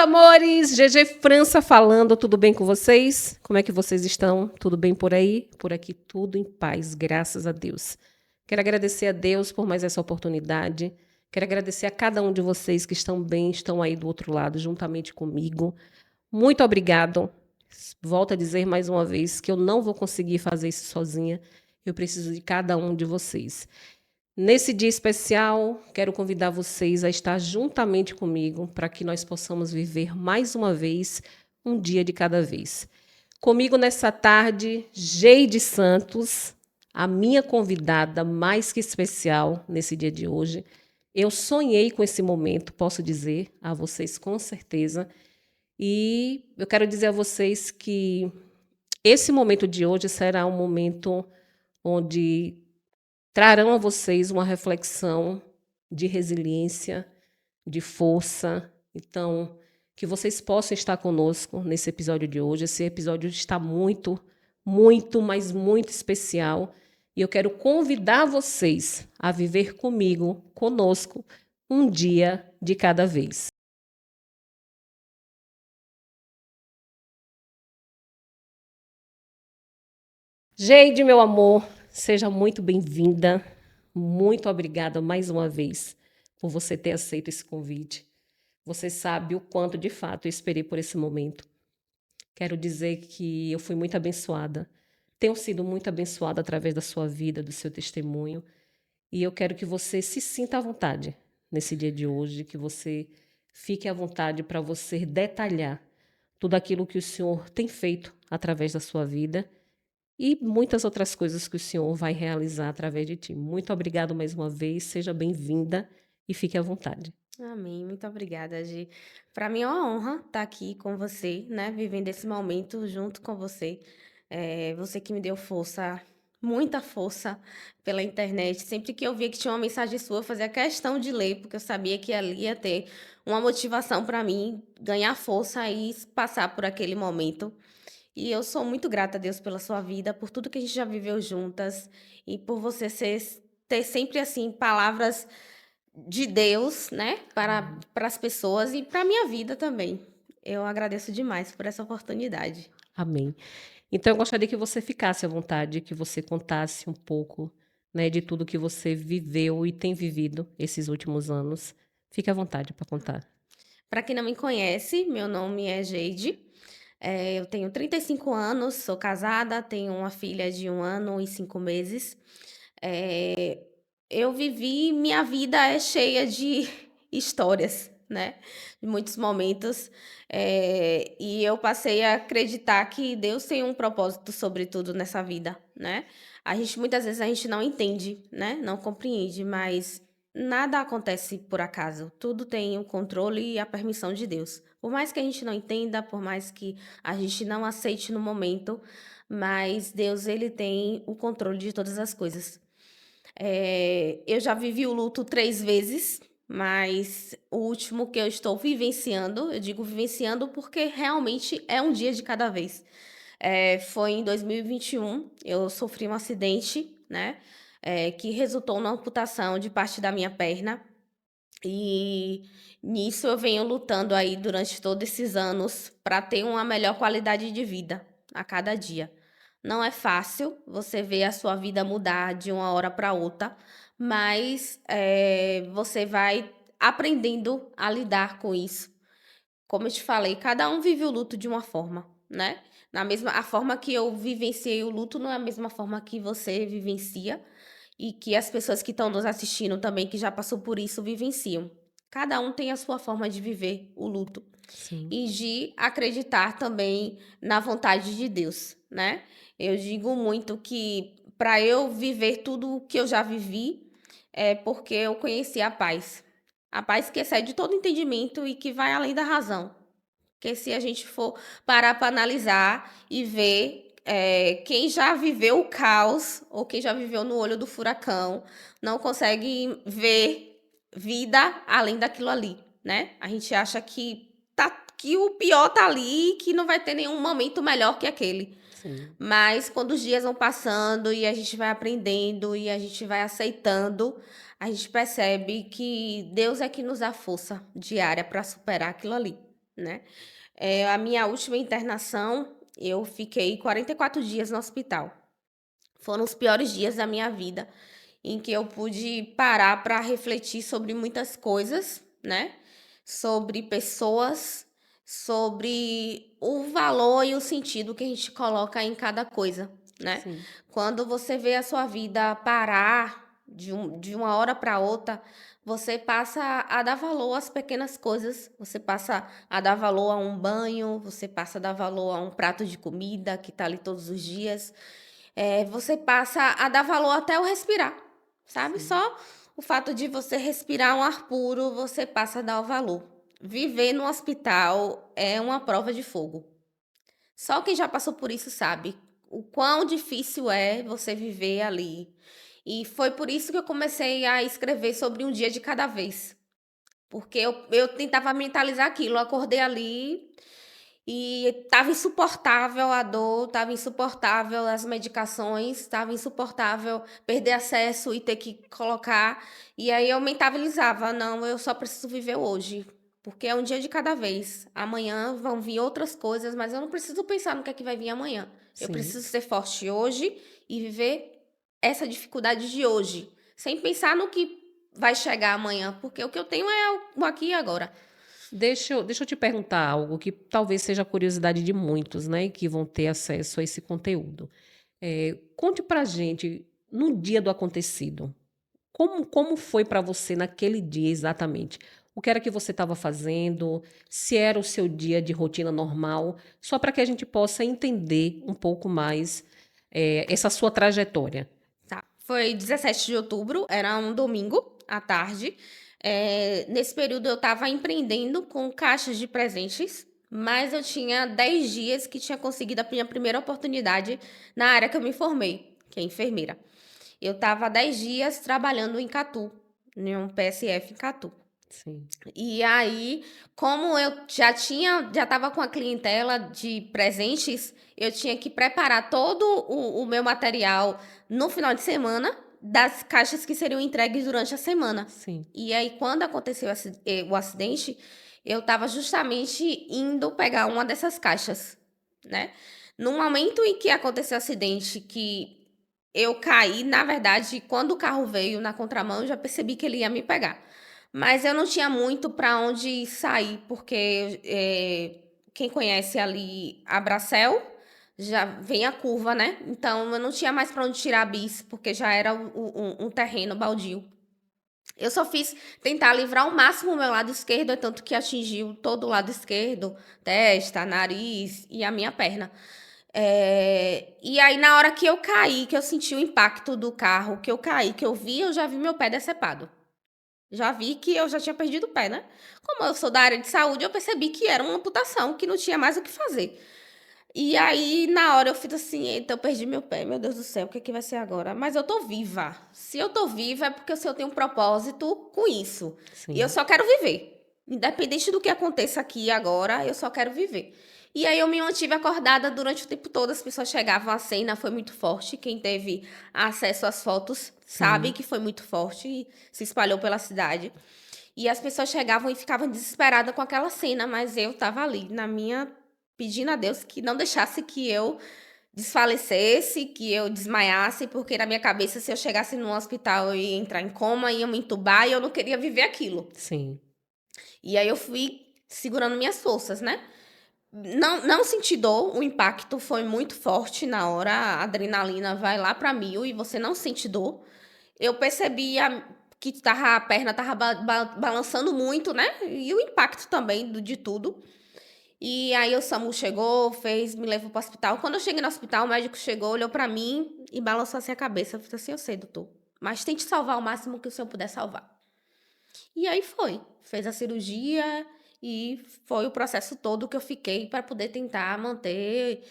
amores, GG França falando, tudo bem com vocês? Como é que vocês estão? Tudo bem por aí? Por aqui tudo em paz, graças a Deus. Quero agradecer a Deus por mais essa oportunidade. Quero agradecer a cada um de vocês que estão bem, estão aí do outro lado, juntamente comigo. Muito obrigado. Volto a dizer mais uma vez que eu não vou conseguir fazer isso sozinha. Eu preciso de cada um de vocês. Nesse dia especial, quero convidar vocês a estar juntamente comigo para que nós possamos viver mais uma vez um dia de cada vez. Comigo nessa tarde, Geide Santos, a minha convidada mais que especial nesse dia de hoje. Eu sonhei com esse momento, posso dizer a vocês com certeza. E eu quero dizer a vocês que esse momento de hoje será um momento onde trarão a vocês uma reflexão de resiliência, de força. Então, que vocês possam estar conosco nesse episódio de hoje. Esse episódio está muito, muito, mas muito especial. E eu quero convidar vocês a viver comigo, conosco, um dia de cada vez. Geide, meu amor, seja muito bem-vinda. Muito obrigada mais uma vez por você ter aceito esse convite. Você sabe o quanto, de fato, eu esperei por esse momento. Quero dizer que eu fui muito abençoada. Tenho sido muito abençoada através da sua vida, do seu testemunho. E eu quero que você se sinta à vontade nesse dia de hoje, que você fique à vontade para você detalhar tudo aquilo que o Senhor tem feito através da sua vida e muitas outras coisas que o Senhor vai realizar através de ti. Muito obrigado mais uma vez, seja bem-vinda e fique à vontade. Amém, muito obrigada, Gi. Para mim é uma honra estar aqui com você, né? Vivendo esse momento junto com você. Você que me deu força, muita força pela internet. Sempre que eu via que tinha uma mensagem sua, eu fazia questão de ler, porque eu sabia que ali ia ter uma motivação para mim ganhar força e passar por aquele momento. E eu sou muito grata a Deus pela sua vida, por tudo que a gente já viveu juntas e por você ter sempre assim palavras de Deus, né, para as pessoas e para a minha vida também. Eu agradeço demais por essa oportunidade. Amém. Então, eu gostaria que você ficasse à vontade, que você contasse um pouco, né, de tudo que você viveu e tem vivido esses últimos anos. Fique à vontade para contar. Para quem não me conhece, meu nome é Geide. Eu tenho 35 anos, sou casada, tenho uma filha de 1 ano e 5 meses. Eh, eu vivi, minha vida é cheia de histórias, né? De muitos momentos. E eu passei a acreditar que Deus tem um propósito sobre tudo nessa vida, né? Muitas vezes a gente não entende, né? Não compreende, mas nada acontece por acaso. Tudo tem o controle e a permissão de Deus. Por mais que a gente não entenda, por mais que a gente não aceite no momento, mas Deus, ele tem o controle de todas as coisas. Eu já vivi o luto 3 vezes, mas o último que eu estou vivenciando, eu digo vivenciando porque realmente é um dia de cada vez. Foi em 2021, eu sofri um acidente, né? Que resultou na amputação de parte da minha perna. E nisso eu venho lutando aí durante todos esses anos para ter uma melhor qualidade de vida a cada dia. Não é fácil você ver a sua vida mudar de uma hora para outra, mas você vai aprendendo a lidar com isso. Como eu te falei, cada um vive o luto de uma forma, né? A forma que eu vivenciei o luto não é a mesma forma que você vivencia e que as pessoas que estão nos assistindo também, que já passou por isso, vivenciam. Cada um tem a sua forma de viver o luto Sim. e de acreditar também na vontade de Deus, né? Eu digo muito que para eu viver tudo o que eu já vivi é porque eu conheci a paz que excede todo entendimento e que vai além da razão. Porque se a gente for parar para analisar e ver, quem já viveu o caos ou quem já viveu no olho do furacão, não consegue ver vida além daquilo ali, né? A gente acha que o pior tá ali e que não vai ter nenhum momento melhor que aquele. Sim. Mas quando os dias vão passando e a gente vai aprendendo e a gente vai aceitando, a gente percebe que Deus é que nos dá força diária para superar aquilo ali, né. A minha última internação, eu fiquei 44 dias no hospital. Foram os piores dias da minha vida, em que eu pude parar para refletir sobre muitas coisas, né, sobre pessoas, sobre o valor e o sentido que a gente coloca em cada coisa, né. Sim, Quando você vê a sua vida parar de uma hora para outra, você passa a dar valor às pequenas coisas, você passa a dar valor a um banho, você passa a dar valor a um prato de comida que está ali todos os dias. Você passa a dar valor até ao respirar, sabe, sim. só o fato de você respirar um ar puro, você passa a dar o valor. Viver no hospital é uma prova de fogo. Só quem já passou por isso sabe o quão difícil é você viver ali. E foi por isso que eu comecei a escrever sobre um dia de cada vez, porque eu tentava mentalizar aquilo, eu acordei ali e estava insuportável a dor, estava insuportável as medicações, estava insuportável perder acesso e ter que colocar. E aí eu mentalizava: "Não, eu só preciso viver hoje, porque é um dia de cada vez. Amanhã vão vir outras coisas, mas eu não preciso pensar no que é que vai vir amanhã. Eu Sim. preciso ser forte hoje e viver essa dificuldade de hoje, sem pensar no que vai chegar amanhã, porque o que eu tenho é o aqui e agora". Deixa eu te perguntar algo que talvez seja a curiosidade de muitos, né, que vão ter acesso a esse conteúdo. Conte pra gente, no dia do acontecido, como foi para você naquele dia exatamente? O que era que você estava fazendo? Se era o seu dia de rotina normal? Só para que a gente possa entender um pouco mais, essa sua trajetória. Tá. Foi 17 de outubro, era um domingo à tarde. Nesse período eu estava empreendendo com caixas de presentes, mas eu tinha 10 dias que tinha conseguido a minha primeira oportunidade na área que eu me formei, que é enfermeira. Eu estava há 10 dias trabalhando em Catu, em um PSF em Catu. Sim, E aí, como eu já estava com a clientela de presentes, eu tinha que preparar todo o meu material no final de semana, das caixas que seriam entregues durante a semana. sim, E aí, quando aconteceu o acidente, eu estava justamente indo pegar uma dessas caixas, né. No momento em que aconteceu o acidente, que eu caí, na verdade, quando o carro veio na contramão, eu já percebi que ele ia me pegar. Mas eu não tinha muito para onde sair, porque, quem conhece ali a Bracel, já vem a curva, né, então eu não tinha mais para onde tirar bis, porque já era um terreno baldio. Eu só fiz tentar livrar ao máximo o meu lado esquerdo, é tanto que atingiu todo o lado esquerdo, testa, nariz e a minha perna. E aí na hora que eu caí, que eu senti o impacto do carro, que eu caí, que eu já vi meu pé decepado. Já vi que eu já tinha perdido o pé, né. Como eu sou da área de saúde, eu percebi que era uma amputação, que não tinha mais o que fazer. E aí, na hora, eu fiz assim: "Eita, eu perdi meu pé, meu Deus do céu, o que é que vai ser agora?". Mas eu tô viva. Se eu tô viva, é porque eu tenho um propósito com isso. E eu sim, só quero viver. Independente do que aconteça aqui e agora, eu só quero viver. E aí eu me mantive acordada durante o tempo todo, as pessoas chegavam, a cena foi muito forte, quem teve acesso às fotos sabe sim, que foi muito forte e se espalhou pela cidade. E as pessoas chegavam e ficavam desesperadas com aquela cena, mas eu estava ali na minha pedindo a Deus que não deixasse que eu desfalecesse, que eu desmaiasse, porque na minha cabeça, se eu chegasse no hospital, eu ia entrar em coma, iam me entubar e eu não queria viver aquilo. sim, E aí eu fui segurando minhas forças, né. Não senti dor, o impacto foi muito forte na hora, a adrenalina vai lá para 1000 e você não sente dor. Eu percebi que a perna estava balançando muito, né, e o impacto também de tudo. E aí o SAMU chegou, me levou para o hospital. Quando eu cheguei no hospital, o médico chegou, olhou para mim e balançou assim a cabeça. Eu falei assim: "Eu sei, doutor, mas tente salvar o máximo que o senhor puder salvar". E aí foi, fez a cirurgia e foi o processo todo que eu fiquei para poder tentar manter,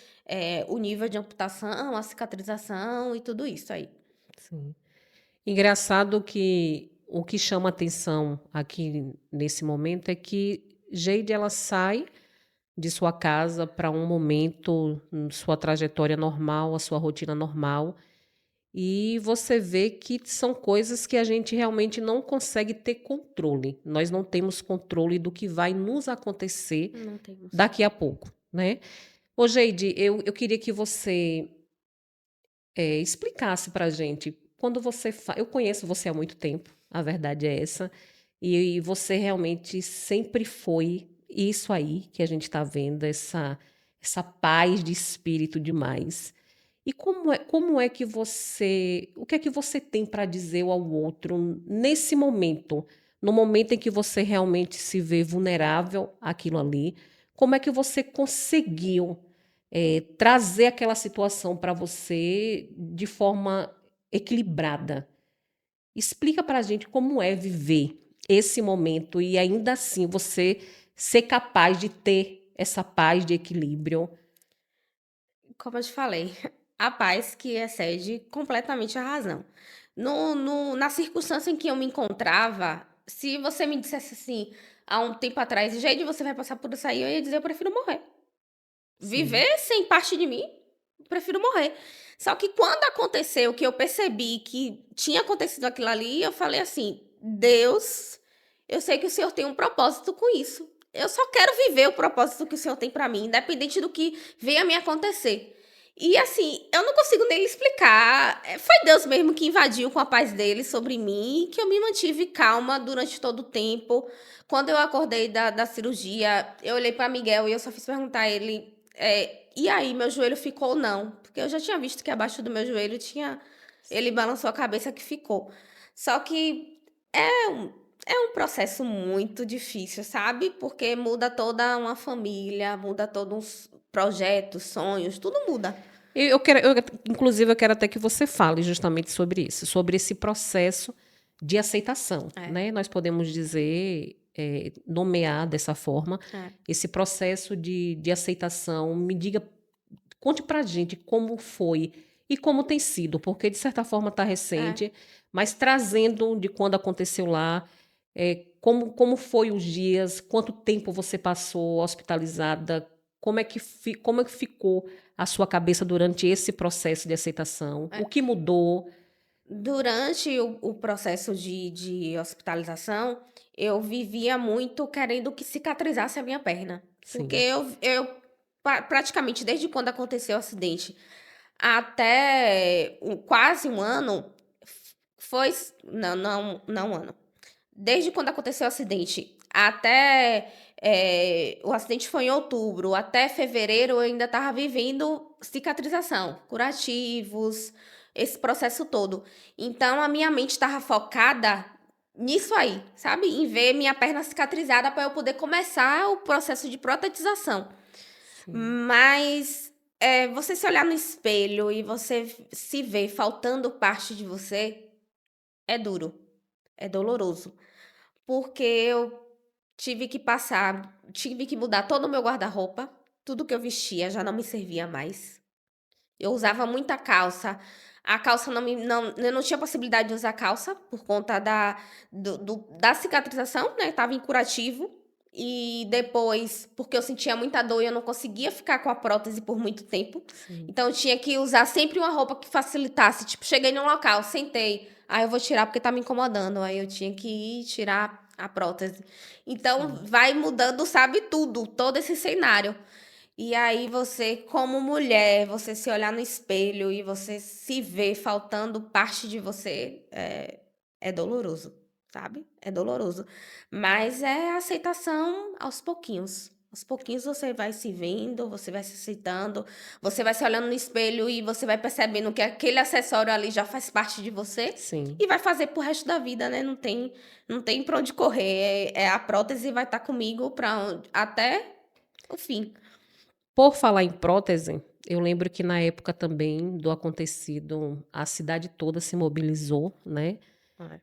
o nível de amputação, a cicatrização e tudo isso aí. sim. Engraçado que o que chama atenção aqui nesse momento é que Geide ela sai de sua casa para um momento, sua trajetória normal, a sua rotina normal, E você vê que são coisas que a gente realmente não consegue ter controle. Nós não temos controle do que vai nos acontecer Não temos. daqui a pouco, né? Ô, Geide, eu queria que você explicasse para a gente, quando você eu conheço você há muito tempo, a verdade é essa, e você realmente sempre foi isso aí que a gente está vendo, essa paz de espírito demais. E como é que o que é que você tem para dizer ao outro nesse momento, no momento em que você realmente se vê vulnerável àquilo ali? Como é que você conseguiu trazer aquela situação para você de forma equilibrada? Explica para a gente como é viver esse momento e ainda assim você ser capaz de ter essa paz de equilíbrio. Como eu te falei, a paz que excede completamente a razão. Na circunstância em que eu me encontrava, se você me dissesse assim, há um tempo atrás: "Jeide, você vai passar por isso aí", eu ia dizer: "Eu prefiro morrer". Sim, Viver sem parte de mim, prefiro morrer. Só que quando aconteceu, que eu percebi que tinha acontecido aquilo ali, eu falei assim: "Deus, eu sei que o Senhor tem um propósito com isso. Eu só quero viver o propósito que o Senhor tem para mim, independente do que venha a me acontecer". E assim, eu não consigo nem explicar, foi Deus mesmo que invadiu com a paz dele sobre mim, e que eu me mantive calma durante todo o tempo. Quando eu acordei da cirurgia, eu olhei para Miguel e eu só fiz perguntar a ele, e aí, meu joelho ficou ou não? Porque eu já tinha visto que abaixo do meu joelho tinha. Ele balançou a cabeça que ficou. Só que é um processo muito difícil, sabe? Porque muda toda uma família, muda todos os projetos, sonhos, tudo muda. inclusive, eu quero até que você fale justamente sobre isso, sobre esse processo de aceitação, É, né? Nós podemos dizer, nomear dessa forma, é, esse processo de aceitação. Me diga, conte pra gente como foi e como tem sido, porque de certa forma está é. recente, mas trazendo de quando aconteceu lá, como foi os dias, quanto tempo você passou hospitalizada, como é que ficou a sua cabeça durante esse processo de aceitação, o que mudou? Durante o processo de hospitalização, eu vivia muito querendo que cicatrizasse a minha perna, porque Sim, eu praticamente desde quando aconteceu o acidente até quase um ano, foi não um ano. Desde quando aconteceu o acidente até, o acidente foi em outubro, até fevereiro eu ainda estava vivendo cicatrização, curativos, esse processo todo. Então a minha mente estava focada nisso aí, sabe, em ver minha perna cicatrizada para eu poder começar o processo de protetização. sim, Mas, você se olhar no espelho e você se ver faltando parte de você, é duro, é doloroso. Porque eu tive que mudar todo o meu guarda-roupa, tudo que eu vestia já não me servia mais. Eu usava muita calça, a calça eu não tinha possibilidade de usar calça por conta da cicatrização, né, estava em curativo, e depois, porque eu sentia muita dor e eu não conseguia ficar com a prótese por muito tempo, sim, então eu tinha que usar sempre uma roupa que facilitasse, tipo, cheguei num local, sentei, aí eu vou tirar porque tá me incomodando, aí eu tinha que ir tirar a prótese. Então sim. vai mudando, sabe, tudo, todo esse cenário. E aí você, como mulher, você se olhar no espelho e você se ver faltando parte de você, é doloroso, sabe? É doloroso. Mas é aceitação aos pouquinhos. Aos pouquinhos você vai se vendo, você vai se aceitando, você vai se olhando no espelho e você vai percebendo que aquele acessório ali já faz parte de você Sim. e vai fazer pro resto da vida, né? Não tem para onde correr. A prótese vai estar comigo para até o fim. Por falar em prótese, eu lembro que na época também do acontecido, a cidade toda se mobilizou, né, É.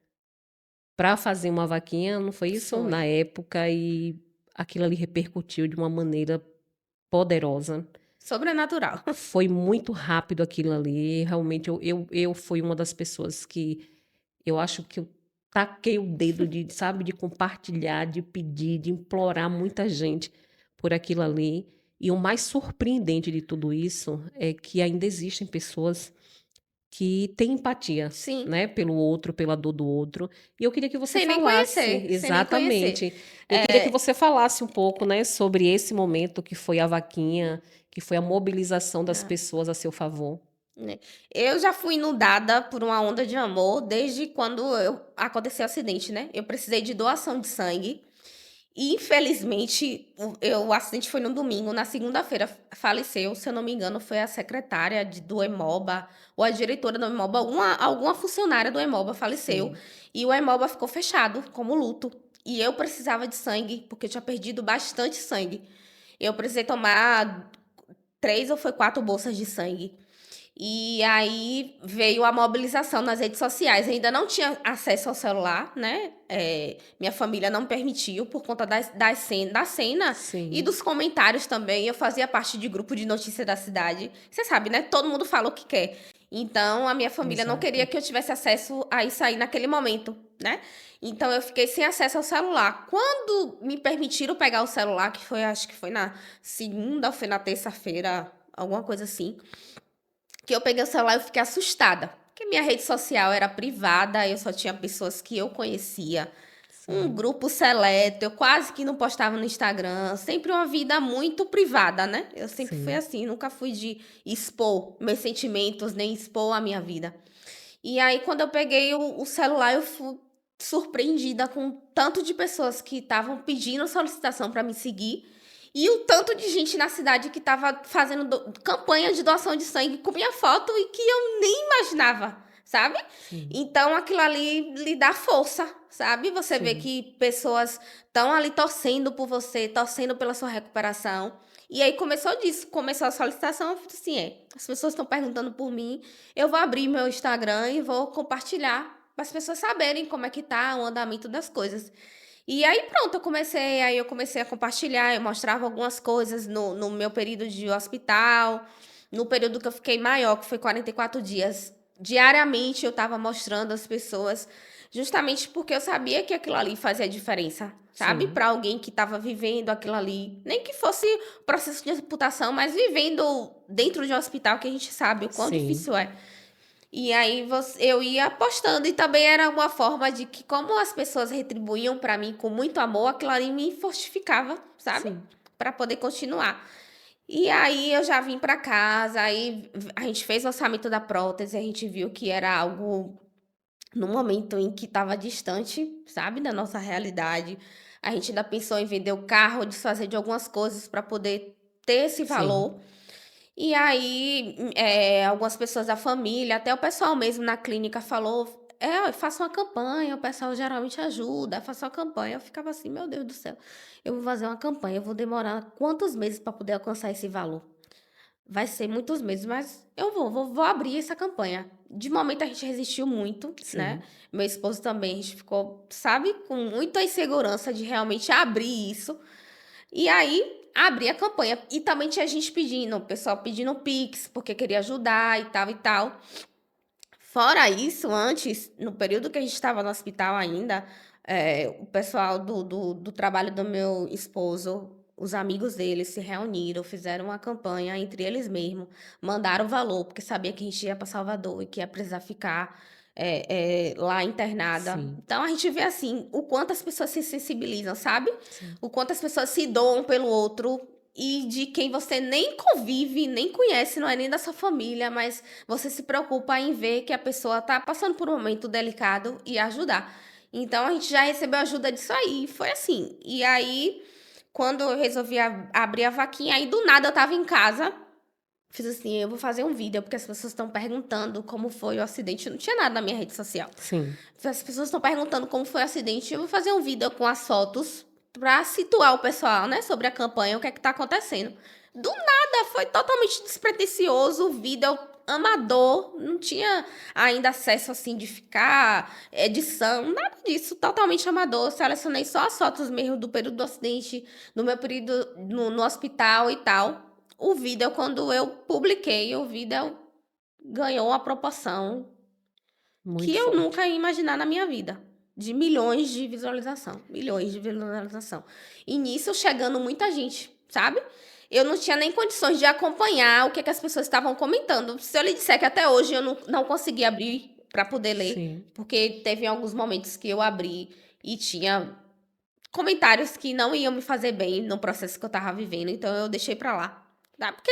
para fazer uma vaquinha, não foi isso? Foi. Na época, e aquilo ali repercutiu de uma maneira poderosa. Sobrenatural. Foi muito rápido aquilo ali. Realmente, eu fui uma das pessoas que eu acho que eu taquei o dedo de, sabe, de compartilhar, de pedir, de implorar muita gente por aquilo ali. E o mais surpreendente de tudo isso é que ainda existem pessoas que tem empatia, Sim. né, pelo outro, pela dor do outro. E eu queria que você Sem nem falasse conhecer, sem nem conhecer. exatamente. Eu queria que você falasse um pouco, né, sobre esse momento que foi a vaquinha, que foi a mobilização das Ah, pessoas a seu favor. né. Eu já fui inundada por uma onda de amor desde quando aconteceu o acidente, né. Eu precisei de doação de sangue e infelizmente o acidente foi no domingo, na segunda-feira faleceu, se eu não me engano, foi a secretária do Hemoba ou a diretora do Hemoba, alguma funcionária do Hemoba faleceu, Sim, e o Hemoba ficou fechado como luto. E eu precisava de sangue, porque eu tinha perdido bastante sangue. Eu precisei tomar 3 ou foi 4 bolsas de sangue. E aí veio a mobilização nas redes sociais. Eu ainda não tinha acesso ao celular, né? Minha família não permitiu por conta da cena e sim, dos comentários também. Eu fazia parte de grupo de notícia da cidade. Você sabe, né? Todo mundo fala o que quer. Então, a minha família não queria exato. que eu tivesse acesso a isso aí naquele momento, né? Então, eu fiquei sem acesso ao celular. Quando me permitiram pegar o celular, que foi, acho que foi na segunda ou foi na terça-feira, alguma coisa assim, que eu peguei o celular e eu fiquei assustada. Porque minha rede social era privada, eu só tinha pessoas que eu conhecia. Um Sim, grupo seleto, eu quase que não postava no Instagram. Sempre uma vida muito privada, né? Eu sempre fui sim, assim, nunca fui de expor meus sentimentos, nem expor a minha vida. E aí, quando eu peguei o celular, eu fui surpreendida com o tanto de pessoas que estavam pedindo solicitação para me seguir e o tanto de gente na cidade que estava fazendo campanha de doação de sangue com minha foto e que eu nem imaginava, sabe? sim, Então, aquilo ali lhe dá força, sabe? Você vê sim, que pessoas estão ali torcendo por você, torcendo pela sua recuperação. E aí começou disso, começou a solicitação, eu falei assim, as pessoas estão perguntando por mim, eu vou abrir meu Instagram e vou compartilhar para as pessoas saberem como é que tá o andamento das coisas. E aí pronto, eu comecei a compartilhar, eu mostrava algumas coisas no meu período de hospital, no período que eu fiquei maior, que foi 44 dias. Diariamente eu estava mostrando às pessoas, justamente porque eu sabia que aquilo ali fazia diferença, sabe? sim, Para alguém que estava vivendo aquilo ali, nem que fosse processo de amputação, mas vivendo dentro de um hospital que a gente sabe o quão sim, difícil é. E aí eu ia postando e também era uma forma de que como as pessoas retribuíam para mim com muito amor, aquilo ali me fortificava, sabe? sim, Para poder continuar. E aí eu já vim para casa, aí a gente fez o orçamento da prótese, a gente viu que era algo no momento em que estava distante, sabe, da nossa realidade. A gente ainda pensou em vender o carro, desfazer de algumas coisas para poder ter esse sim, valor. E aí, algumas pessoas da família, até o pessoal mesmo na clínica falou: faça uma campanha, o pessoal geralmente ajuda, faça uma campanha. Eu ficava assim: "Meu Deus do céu, eu vou fazer uma campanha, eu vou demorar quantos meses para poder alcançar esse valor?". Vai ser muitos meses, mas eu vou abrir essa campanha. De momento a gente resistiu muito, né, sim, meu esposo também, a gente ficou, sabe, com muita insegurança de realmente abrir isso. E aí, abri a campanha. E também tinha gente pedindo, o pessoal pedindo Pix, porque queria ajudar e tal e tal. Fora isso, antes, no período que a gente estava no hospital ainda, o pessoal do trabalho do meu esposo, os amigos dele se reuniram, fizeram uma campanha entre eles mesmos, mandaram o valor, porque sabia que a gente ia para Salvador e que ia precisar ficar lá internada. sim, Então a gente vê assim o quanto as pessoas se sensibilizam, sabe? sim, O quanto as pessoas se doam pelo outro e de quem você nem convive, nem conhece, não é nem da sua família, mas você se preocupa em ver que a pessoa está passando por um momento delicado e ajudar. Então a gente já recebeu ajuda disso aí, foi assim. E aí, quando eu resolvi abrir a vaquinha, aí do nada eu estava em casa, fiz assim, eu vou fazer um vídeo, porque as pessoas estão perguntando como foi o acidente. Não tinha nada na minha rede social. sim, As pessoas estão perguntando como foi o acidente. Eu vou fazer um vídeo com as fotos para situar o pessoal, né, sobre a campanha, o que é que tá acontecendo. Do nada, foi totalmente despretensioso, o vídeo amador, não tinha ainda acesso assim de ficar, edição, nada disso, totalmente amador. Selecionei só as fotos mesmo do período do acidente, do meu período no hospital e tal. O vídeo, quando eu publiquei, o vídeo ganhou uma proporção que muito eu forte. nunca ia imaginar na minha vida. De milhões de visualização. Milhões de visualização. E nisso chegando muita gente, sabe? eu não tinha nem condições de acompanhar o que as pessoas estavam comentando. Se eu lhe disser que até hoje eu não consegui abrir para poder ler, Sim. porque teve alguns momentos que eu abri e tinha comentários que não iam me fazer bem no processo que eu estava vivendo, então eu deixei para lá. Tá? Porque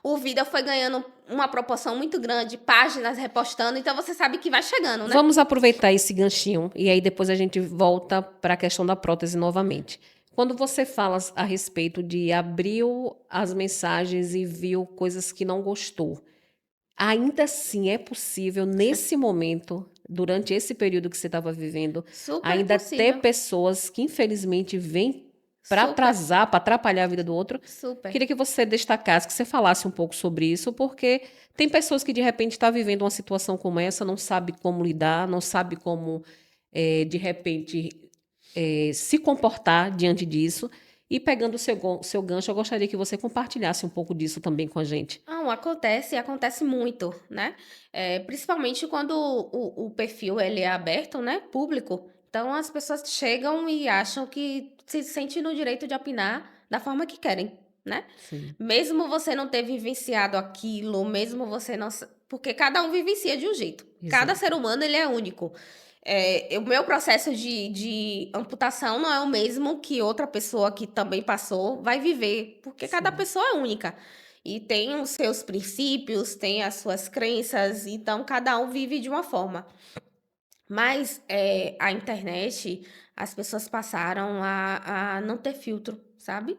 o vídeo foi ganhando uma proporção muito grande, páginas repostando, então você sabe que vai chegando, né? Vamos aproveitar esse ganchinho e aí depois a gente volta para a questão da prótese novamente. Quando você fala a respeito de abriu as mensagens e viu coisas que não gostou, ainda assim é possível, nesse momento, durante esse período que você estava vivendo, Super ainda ter possível. pessoas que infelizmente vêm para Super, atrasar, para atrapalhar a vida do outro. super. Queria que você destacasse, que você falasse um pouco sobre isso, porque tem pessoas que de repente estão vivendo uma situação como essa, não sabe como lidar, não sabe como, de repente, se comportar diante disso. E pegando o seu gancho, eu gostaria que você compartilhasse um pouco disso também com a gente. Não, acontece muito, né? Principalmente quando o perfil ele é aberto, né? Público. Então as pessoas chegam e acham que se sentem no direito de opinar da forma que querem, né? Sim, Mesmo você não ter vivenciado aquilo, mesmo você não. Porque cada um vivencia de um jeito. Cada ser exato. humano ele é único. O meu processo de amputação não é o mesmo que outra pessoa que também passou vai viver, porque cada Sim, pessoa é única. E tem os seus princípios, tem as suas crenças, então cada um vive de uma forma. Mas a internet, as pessoas passaram a não ter filtro, sabe?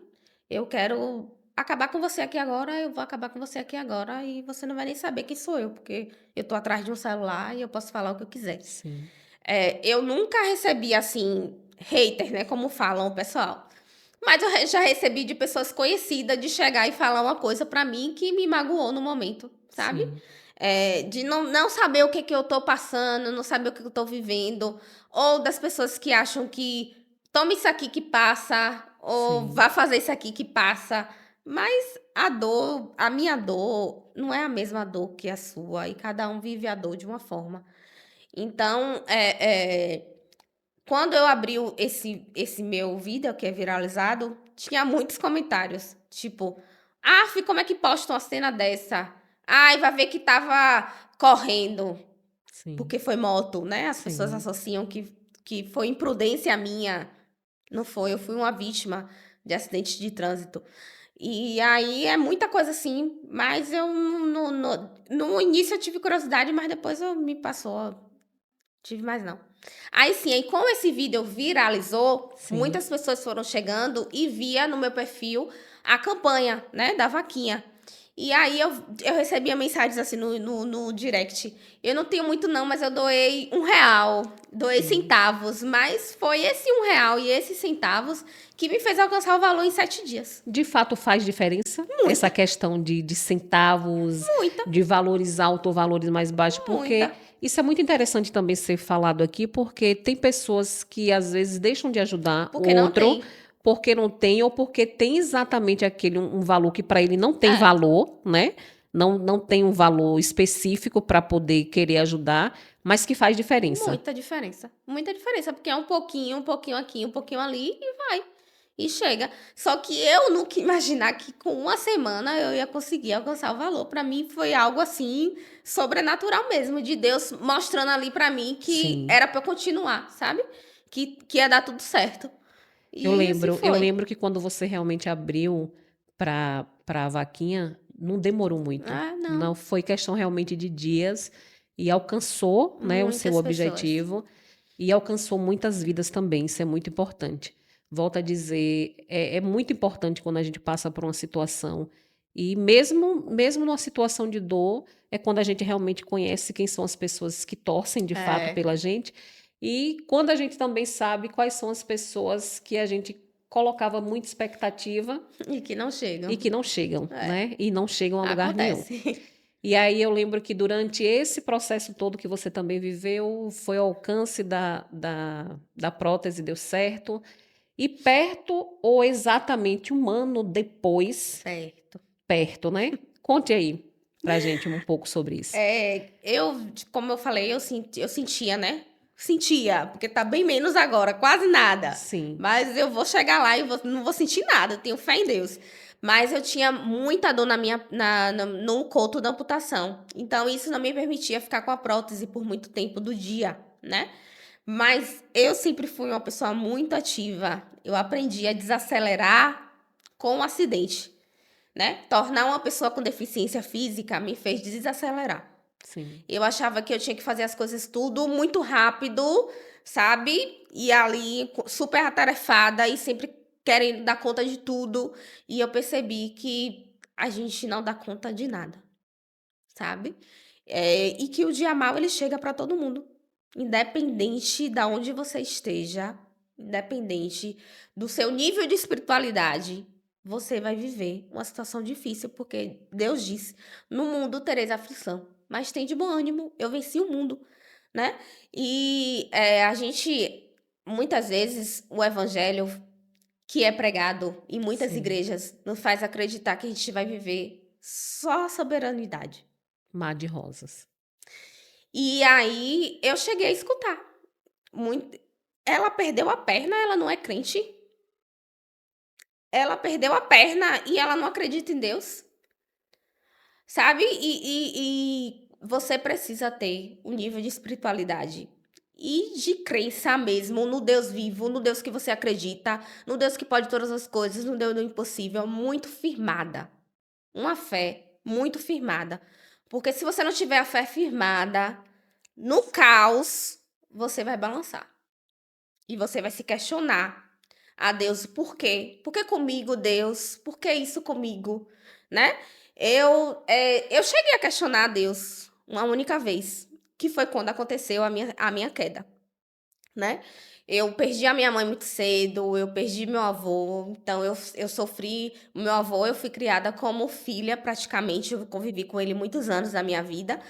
Eu quero acabar com você aqui agora, eu vou acabar com você aqui agora e você não vai nem saber quem sou eu, porque eu tô atrás de um celular e eu posso falar o que eu quiser. sim, Eu nunca recebi, assim, hater, né, como falam o pessoal. Mas eu já recebi de pessoas conhecidas de chegar e falar uma coisa pra mim que me magoou no momento, sabe? sim, De não saber o que que eu tô passando, não saber o que eu tô vivendo. Ou das pessoas que acham que tome isso aqui que passa, ou sim. vá fazer isso aqui que passa. Mas a minha dor, não é a mesma dor que a sua, e cada um vive a dor de uma forma. Então, quando eu abri esse meu vídeo, que é viralizado, tinha muitos comentários. Tipo, Aff, como é que posta uma cena dessa? Ai, vai ver que tava correndo, Sim, porque foi moto, né? As pessoas sim. associam que foi imprudência minha. Não foi, eu fui uma vítima de acidente de trânsito. E aí é muita coisa assim, mas eu no início eu tive curiosidade, mas depois eu me passou. Tive mais não. Aí sim, aí como esse vídeo viralizou, Sim. muitas pessoas foram chegando e via no meu perfil a campanha, né, da vaquinha. E aí eu recebia mensagens assim no direct. Eu não tenho muito não, mas eu doei R$ 1, doei Sim. centavos. Mas foi esse R$ 1 e esses centavos que me fez alcançar o valor em 7 dias. De fato faz diferença essa Muita, questão de centavos, muita, de valores altos ou valores mais baixos, porque muita. isso é muito interessante também ser falado aqui, porque tem pessoas que às vezes deixam de ajudar o Porque não outro tem. porque não tem ou porque tem exatamente aquele um valor que para ele não tem É. valor, né? Não tem um valor específico para poder querer ajudar, mas que faz diferença. Muita diferença, porque é um pouquinho aqui, um pouquinho ali e vai. E chega. Só que eu nunca ia imaginar que com uma semana eu ia conseguir alcançar o valor. Para mim foi algo assim sobrenatural mesmo, de Deus mostrando ali para mim que Sim. era para eu continuar, sabe? Que ia dar tudo certo. Eu E assim lembro, eu foi. lembro que quando você realmente abriu para a vaquinha, não demorou muito. Ah, Não não. foi questão realmente de dias e alcançou, né, o seu Muitas pessoas. objetivo e alcançou muitas vidas também. Isso é muito importante. Volto a dizer, é muito importante quando a gente passa por uma situação e mesmo numa situação de dor, é quando a gente realmente conhece quem são as pessoas que torcem de fato É. pela gente e quando a gente também sabe quais são as pessoas que a gente colocava muita expectativa E que não e chegam. que não chegam, É. né? E não chegam a lugar nenhum. Acontece. E aí eu lembro que durante esse processo todo que você também viveu, foi ao alcance da prótese, deu certo. E perto ou exatamente um ano depois, Certo. perto, né? Conte aí pra gente um pouco sobre isso. Como eu falei, eu sentia, né? sentia, porque tá bem menos agora, quase nada. Sim. Mas eu vou chegar lá e não vou sentir nada, tenho fé em Deus. Mas eu tinha muita dor no coto da amputação. Então, isso não me permitia ficar com a prótese por muito tempo do dia, né? Mas eu sempre fui uma pessoa muito ativa. Eu aprendi a desacelerar com o acidente, né? Tornar uma pessoa com deficiência física me fez desacelerar. Sim. Eu achava que eu tinha que fazer as coisas tudo muito rápido, sabe? E ali super atarefada e sempre querendo dar conta de tudo. E eu percebi que a gente não dá conta de nada, sabe? E que o dia mal ele chega para todo mundo, independente de onde você esteja, independente do seu nível de espiritualidade. Você vai viver uma situação difícil, porque Deus disse: no mundo tereis aflição, mas tem de bom ânimo, eu venci o mundo, né? E a gente, muitas vezes, o evangelho que é pregado em muitas Sim. igrejas nos faz acreditar que a gente vai viver só a soberanidade. Mar de rosas. E aí eu cheguei a escutar muito. Ela perdeu a perna, ela não é crente. Ela perdeu a perna e ela não acredita em Deus. Sabe? E você precisa ter um nível de espiritualidade e de crença mesmo no Deus vivo, no Deus que você acredita, no Deus que pode todas as coisas, no Deus do impossível, muito firmada. Uma fé muito firmada. Porque se você não tiver a fé firmada, no caos, você vai balançar. E você vai se questionar a Deus, por quê? Por que comigo, Deus? Por que isso comigo? Né? Eu cheguei a questionar a Deus uma única vez, que foi quando aconteceu a minha queda, né? Eu perdi a minha mãe muito cedo, eu perdi meu avô, então eu sofri. Meu avô, eu fui criada como filha praticamente, eu convivi com ele muitos anos da minha vida.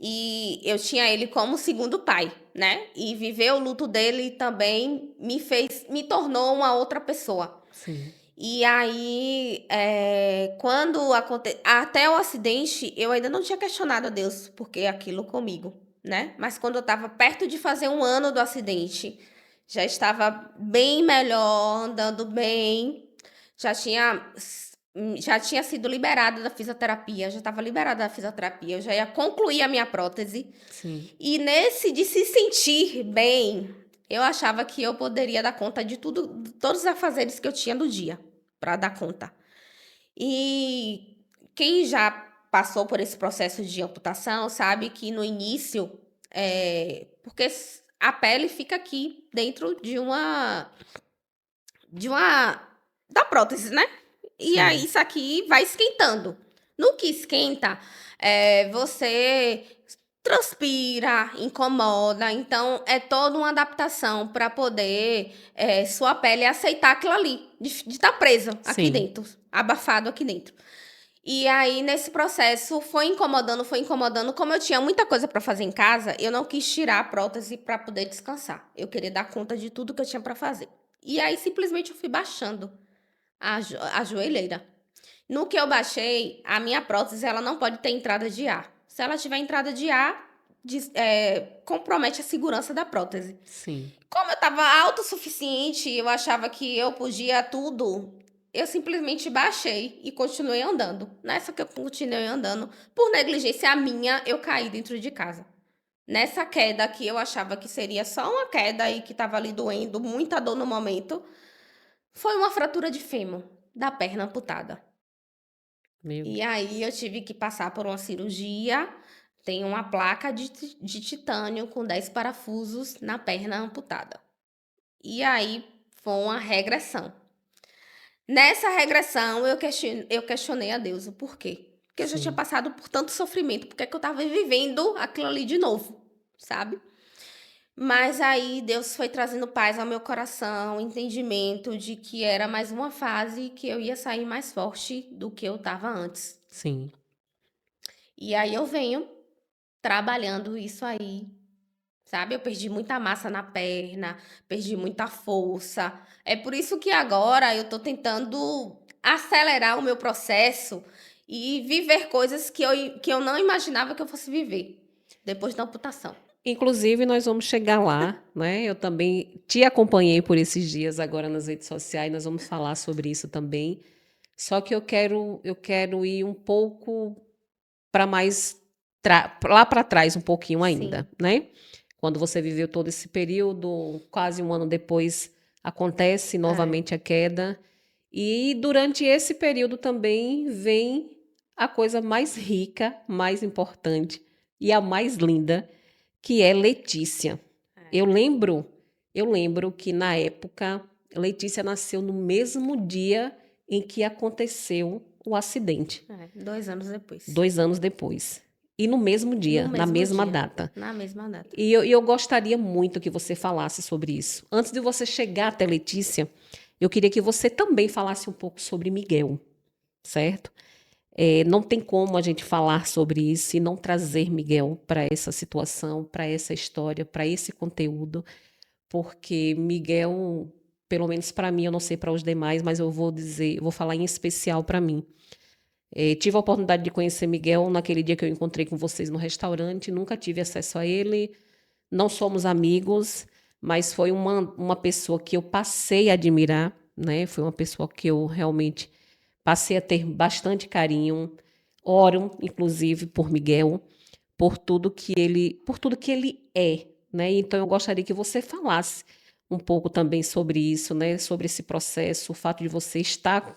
E eu tinha ele como segundo pai, né? E viver o luto dele também me tornou uma outra pessoa. Sim. E aí, quando até o acidente, eu ainda não tinha questionado a Deus porque aquilo comigo, né? Mas quando eu estava perto de fazer 1 ano do acidente, já estava bem melhor, andando bem, já tinha, já tinha sido liberada da fisioterapia, já estava liberada da fisioterapia, eu já ia concluir a minha prótese. Sim. E nesse de se sentir bem, eu achava que eu poderia dar conta de tudo, de todos os afazeres que eu tinha no dia para dar conta. E quem já passou por esse processo de amputação sabe que no início, porque a pele fica aqui dentro de uma da prótese, né? E aí Sim. isso aqui vai esquentando. No que esquenta, você transpira, incomoda, então é toda uma adaptação para poder sua pele aceitar aquilo ali, de estar preso aqui Sim. dentro, abafado aqui dentro. E aí, nesse processo, foi incomodando, foi incomodando. Como eu tinha muita coisa para fazer em casa, eu não quis tirar a prótese para poder descansar. Eu queria dar conta de tudo que eu tinha para fazer. E aí, simplesmente, eu fui baixando a joelheira. No que eu baixei, a minha prótese ela não pode ter entrada de ar. Se ela tiver entrada de ar, compromete a segurança da prótese. Sim. Como eu estava autossuficiente, eu achava que eu podia tudo, eu simplesmente baixei e continuei andando. Nessa que eu continuei andando, por negligência minha, eu caí dentro de casa. Nessa queda que eu achava que seria só uma queda e que estava ali doendo, muita dor no momento, foi uma fratura de fêmur da perna amputada. Meu E Deus. aí eu tive que passar por uma cirurgia. Tem uma placa de titânio com 10 parafusos na perna amputada. E aí foi uma regressão. Nessa regressão, eu questionei a Deus o porquê. Porque eu já tinha Sim. passado por tanto sofrimento, porque é que eu estava vivendo aquilo ali de novo, sabe? Mas aí Deus foi trazendo paz ao meu coração, entendimento de que era mais uma fase que eu ia sair mais forte do que eu estava antes. Sim. E aí eu venho trabalhando isso aí, sabe? Eu perdi muita massa na perna, perdi muita força. É por isso que agora eu tô tentando acelerar o meu processo e viver coisas que eu não imaginava que eu fosse viver depois da amputação. Inclusive, nós vamos chegar lá, né? Eu também te acompanhei por esses dias agora nas redes sociais, nós vamos falar sobre isso também. Só que eu quero ir um pouco para mais lá para trás um pouquinho Sim, ainda, né? Quando você viveu todo esse período, quase um ano depois acontece é, novamente a queda. E durante esse período também vem a coisa mais rica, mais importante e a mais linda, que é Letícia. é, Eu lembro, eu lembro que na época Letícia nasceu no mesmo dia em que aconteceu o acidente, 2 anos depois. 2 anos depois. E no mesmo No dia, na mesmo mesma dia, data. na mesma data. E eu gostaria muito que você falasse sobre isso. Antes de você chegar até Letícia, eu queria que você também falasse um pouco sobre Miguel, certo? Não tem como a gente falar sobre isso e não trazer Miguel para essa situação, para essa história, para esse conteúdo, porque Miguel, pelo menos para mim, eu não sei para os demais, mas eu vou dizer, eu vou falar em especial para mim. Tive a oportunidade de conhecer Miguel naquele dia que eu encontrei com vocês no restaurante, nunca tive acesso a ele, não somos amigos, mas foi uma pessoa que eu passei a admirar, né? Foi uma pessoa que eu realmente passei a ter bastante carinho. Oro, inclusive, por Miguel, por tudo que ele é, né? Então eu gostaria que você falasse um pouco também sobre isso, né? Sobre esse processo, o fato de você estar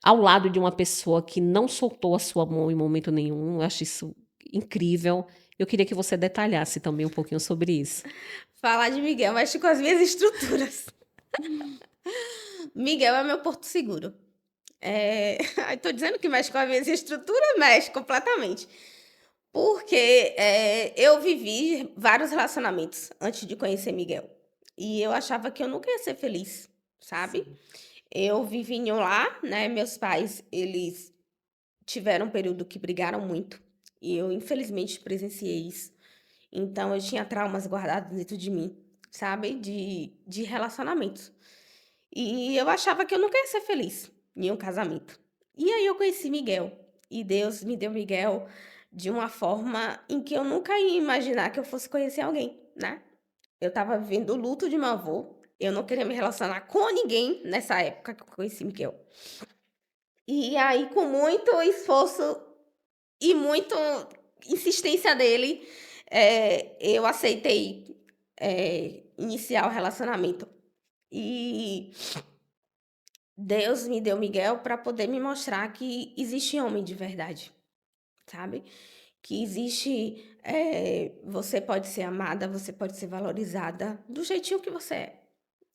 ao lado de uma pessoa que não soltou a sua mão em momento nenhum. Eu acho isso incrível. Eu queria que você detalhasse também um pouquinho sobre isso. Falar de Miguel mexe com as minhas estruturas. Miguel é meu porto seguro. Ai, tô dizendo que mexe com as minhas estruturas, mexe completamente. Porque eu vivi vários relacionamentos antes de conhecer Miguel. E eu achava que eu nunca ia ser feliz, sabe? Sim, Eu vivi em um lar, né? Meus pais, eles tiveram um período que brigaram muito. E eu, infelizmente, presenciei isso. Então, eu tinha traumas guardados dentro de mim, sabe? De relacionamentos. E eu achava que eu nunca ia ser feliz em um casamento. E aí eu conheci Miguel. E Deus me deu Miguel de uma forma em que eu nunca ia imaginar que eu fosse conhecer alguém, né? Eu estava vivendo o luto de meu avô. Eu não queria me relacionar com ninguém nessa época que eu conheci Miguel. E aí, com muito esforço e muito insistência dele, eu aceitei, iniciar o relacionamento. E Deus me deu Miguel para poder me mostrar que existe homem de verdade, sabe? Que existe, você pode ser amada, você pode ser valorizada do jeitinho que você é.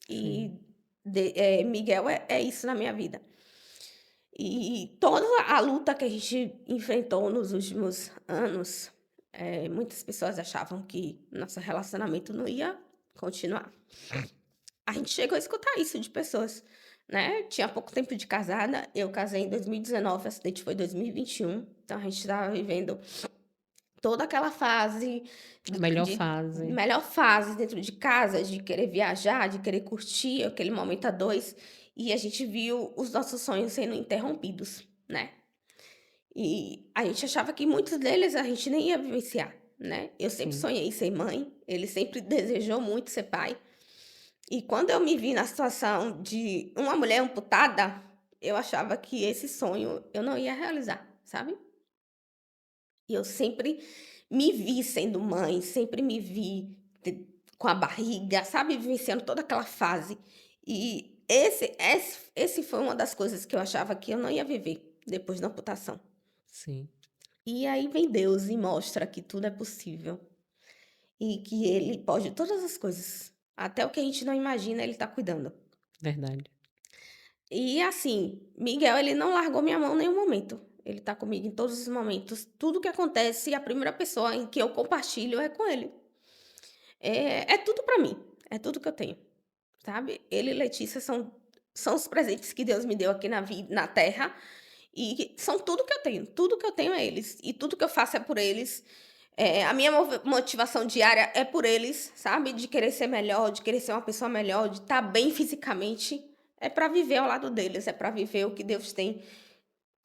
sim, E Miguel é isso na minha vida. E toda a luta que a gente enfrentou nos últimos anos, muitas pessoas achavam que nosso relacionamento não ia continuar. A gente chegou a escutar isso de pessoas, né? Tinha pouco tempo de casada, eu casei em 2019, o acidente foi em 2021, então a gente estava vivendo toda aquela fase a melhor de fase. melhor fase dentro de casa, de querer viajar, de querer curtir aquele momento a dois, e a gente viu os nossos sonhos sendo interrompidos, né? E a gente achava que muitos deles a gente nem ia vivenciar, né? Eu sempre Sim, sonhei ser mãe, ele sempre desejou muito ser pai. E quando eu me vi na situação de uma mulher amputada, eu achava que esse sonho eu não ia realizar, sabe? E eu sempre me vi sendo mãe, sempre me vi com a barriga, sabe? Vivenciando toda aquela fase. E esse foi uma das coisas que eu achava que eu não ia viver depois da amputação. sim, E aí vem Deus e mostra que tudo é possível e que Ele pode todas as coisas. Até o que a gente não imagina, Ele está cuidando. verdade. E assim, Miguel, ele não largou minha mão em nenhum momento. Ele tá comigo em todos os momentos. Tudo que acontece, a primeira pessoa em que eu compartilho é com ele. É tudo pra mim. É tudo que eu tenho, sabe? Ele e Letícia são os presentes que Deus me deu aqui na vida, na terra. E são tudo que eu tenho. Tudo que eu tenho é eles. E tudo que eu faço é por eles. A minha motivação diária é por eles, sabe? De querer ser melhor, de querer ser uma pessoa melhor, de estar bem fisicamente. É para viver ao lado deles, é para viver o que Deus tem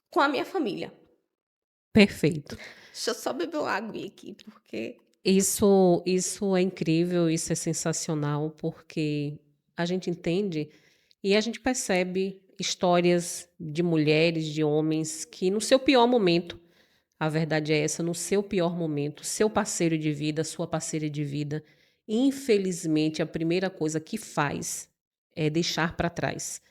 com a minha família. Perfeito. Deixa eu só beber uma aguinha aqui, porque. Isso é incrível, isso é sensacional, porque a gente entende e a gente percebe histórias de mulheres, de homens que no seu pior momento, a verdade é essa, no seu pior momento, seu parceiro de vida, sua parceira de vida, infelizmente a primeira coisa que faz é deixar para trás,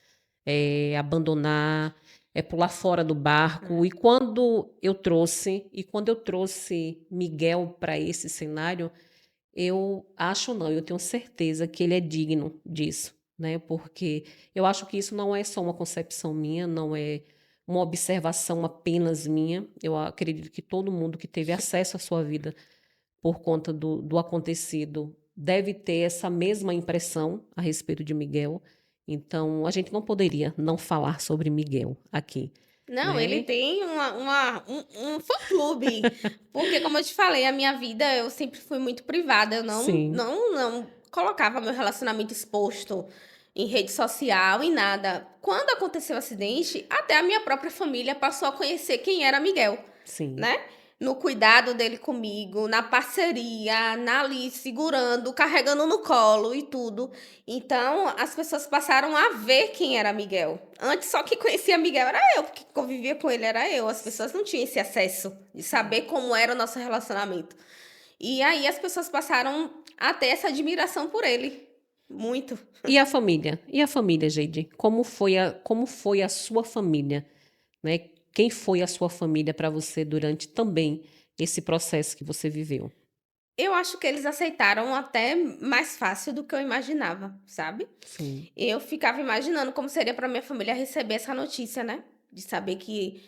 é abandonar, é pular fora do barco. É. E quando eu trouxe Miguel para esse cenário, eu acho não, eu tenho certeza que ele é digno disso, né? Porque eu acho que isso não é só uma concepção minha, não é uma observação apenas minha. Eu acredito que todo mundo que teve acesso à sua vida por conta do acontecido deve ter essa mesma impressão a respeito de Miguel. Então, a gente não poderia não falar sobre Miguel aqui, Não, ele né? tem um fã-clube. Porque, como eu te falei, a minha vida eu sempre fui muito privada. Eu Sim, não colocava meu relacionamento exposto em rede social, em nada. Quando aconteceu o acidente, até a minha própria família passou a conhecer quem era Miguel, sim, né? No cuidado dele comigo, na parceria, na ali segurando, carregando no colo e tudo. Então, as pessoas passaram a ver quem era Miguel. Antes, só que conhecia Miguel era eu, porque convivia com ele era eu. As pessoas não tinham esse acesso de saber sim. como era o nosso relacionamento. E aí as pessoas passaram a ter essa admiração por ele. Muito. E a família? E a família, Geide? Como foi a sua família, né? Quem foi a sua família para você durante também esse processo que você viveu? Eu acho que eles aceitaram até mais fácil do que eu imaginava, sabe? Sim, Eu ficava imaginando como seria para minha família receber essa notícia, né? De saber que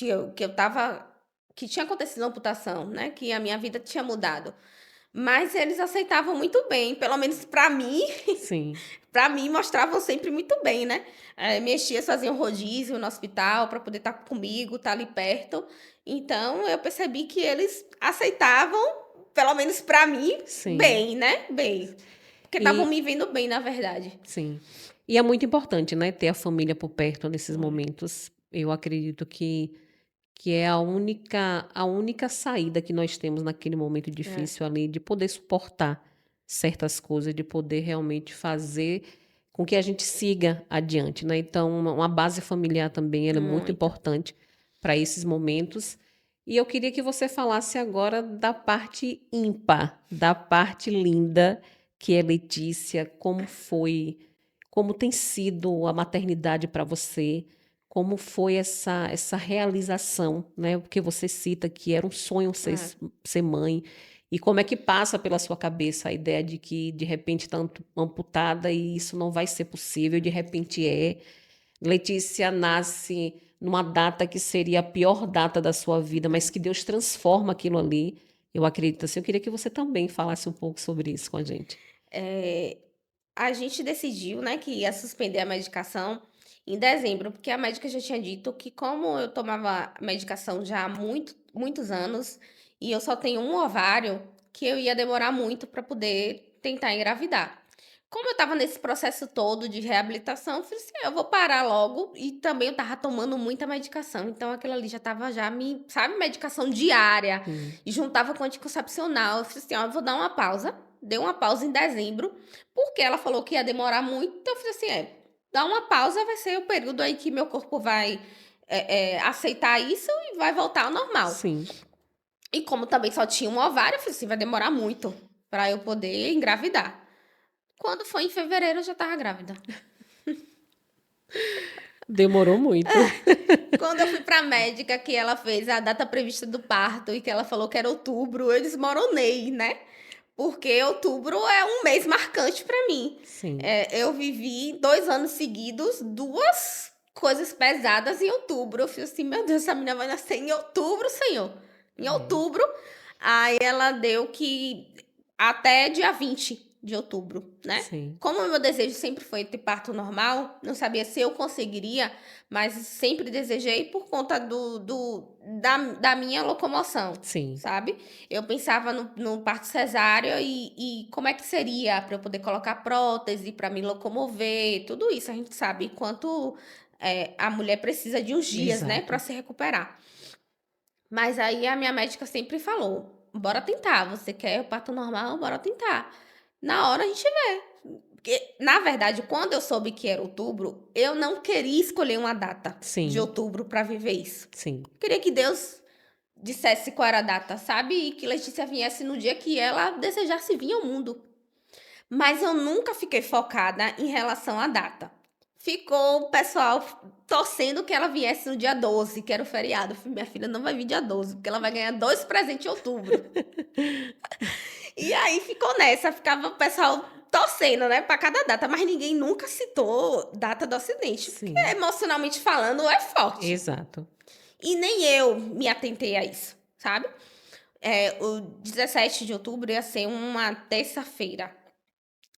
eu que eu tava, que tinha acontecido uma amputação, né? Que a minha vida tinha mudado. Mas eles aceitavam muito bem, pelo menos para mim, sim, para mim mostravam sempre muito bem, né? Minhas tias faziam rodízio no hospital para poder estar comigo, estar ali perto. Então eu percebi que eles aceitavam, pelo menos para mim, sim. bem, né? Bem. Porque estavam E me vendo bem, na verdade. sim. E é muito importante, né, ter a família por perto nesses É, momentos. Eu acredito que é a única saída que nós temos naquele momento é, difícil ali, de poder suportar certas coisas, de poder realmente fazer com que a gente siga adiante, né? Então, uma base familiar também, ela é muito muito. importante para esses momentos. E eu queria que você falasse agora da parte ímpar, da parte linda, que é Letícia, como foi, como tem sido a maternidade para você, como foi essa realização, né? Porque você cita que era um sonho É. ser mãe. E como é que passa pela sua cabeça a ideia de que de repente está amputada e isso não vai ser possível, de repente é. Letícia nasce numa data que seria a pior data da sua vida, mas que Deus transforma aquilo ali. Eu acredito assim. Eu queria que você também falasse um pouco sobre isso com a gente. É, a gente decidiu, né, que ia suspender a medicação em dezembro, porque a médica já tinha dito que como eu tomava medicação já há muitos anos e eu só tenho um ovário, que eu ia demorar muito para poder tentar engravidar. Como eu estava nesse processo todo de reabilitação, eu falei assim: eu vou parar logo. E também eu estava tomando muita medicação. Então aquilo ali já estava já me, sabe, medicação diária, Sim, e juntava com anticoncepcional. Eu falei assim: ó, eu vou dar uma pausa. Dei uma pausa em dezembro, porque ela falou que ia demorar muito. Então eu falei assim: dá uma pausa, vai ser o período aí que meu corpo vai aceitar isso e vai voltar ao normal. sim. E como também só tinha um ovário, eu falei assim: vai demorar muito para eu poder engravidar. Quando foi em fevereiro, eu já estava grávida. Demorou muito. Quando eu fui pra médica, que ela fez a data prevista do parto e que ela falou que era outubro, eu desmoronei, né? Porque outubro é um mês marcante pra mim. Sim, Eu vivi 2 anos seguidos, duas coisas pesadas em outubro. Eu fiz assim, meu Deus, essa menina vai nascer em outubro, senhor. Em é, outubro. Aí ela deu que até dia 20 de outubro, né? sim, Como o meu desejo sempre foi ter parto normal, não sabia se eu conseguiria, mas sempre desejei por conta da minha locomoção, sim, sabe? Eu pensava no parto cesáreo e como é que seria para eu poder colocar prótese, para me locomover, tudo isso. A gente sabe quanto a mulher precisa de uns dias, né, para exato. se recuperar. Mas aí a minha médica sempre falou: bora tentar. Você quer o parto normal? Bora tentar. Na hora a gente vê. Porque, na verdade, quando eu soube que era outubro, eu não queria escolher uma data de Sim, outubro para viver isso. sim. Eu queria que Deus dissesse qual era a data, sabe? E que Letícia viesse no dia que ela desejasse vir ao mundo. Mas eu nunca fiquei focada em relação à data. Ficou o pessoal torcendo que ela viesse no dia 12, que era o feriado. Minha filha não vai vir dia 12, porque ela vai ganhar 2 presentes em outubro. E aí ficou nessa, ficava o pessoal torcendo, né, para cada data, mas ninguém nunca citou data do acidente, porque Sim, emocionalmente falando é forte. exato. E nem eu me atentei a isso, sabe? O 17 de outubro ia ser uma terça-feira.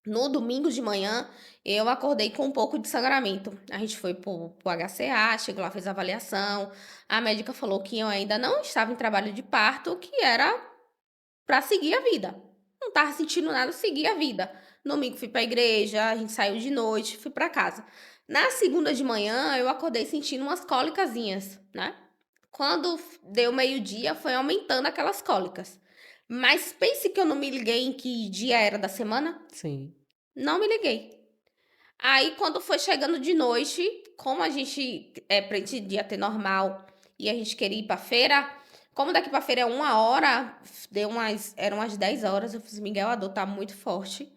No domingo de manhã, eu acordei com um pouco de sangramento. A gente foi pro HCA, chegou lá, fez a avaliação. A médica falou que eu ainda não estava em trabalho de parto, que era para seguir a vida. Não tava sentindo nada, seguir a vida. Domingo fui pra igreja, a gente saiu de noite, fui para casa. Na segunda de manhã, eu acordei sentindo umas cólicazinhas, né? Quando deu meio-dia, foi aumentando aquelas cólicas. Mas pense que eu não me liguei em que dia era da semana? Sim, Não me liguei. Aí, quando foi chegando de noite, como a gente pretendia ter normal e a gente queria ir pra feira, como daqui pra feira é 1 hora, eram umas 10 horas, eu fiz, Miguel, a dor tá muito forte.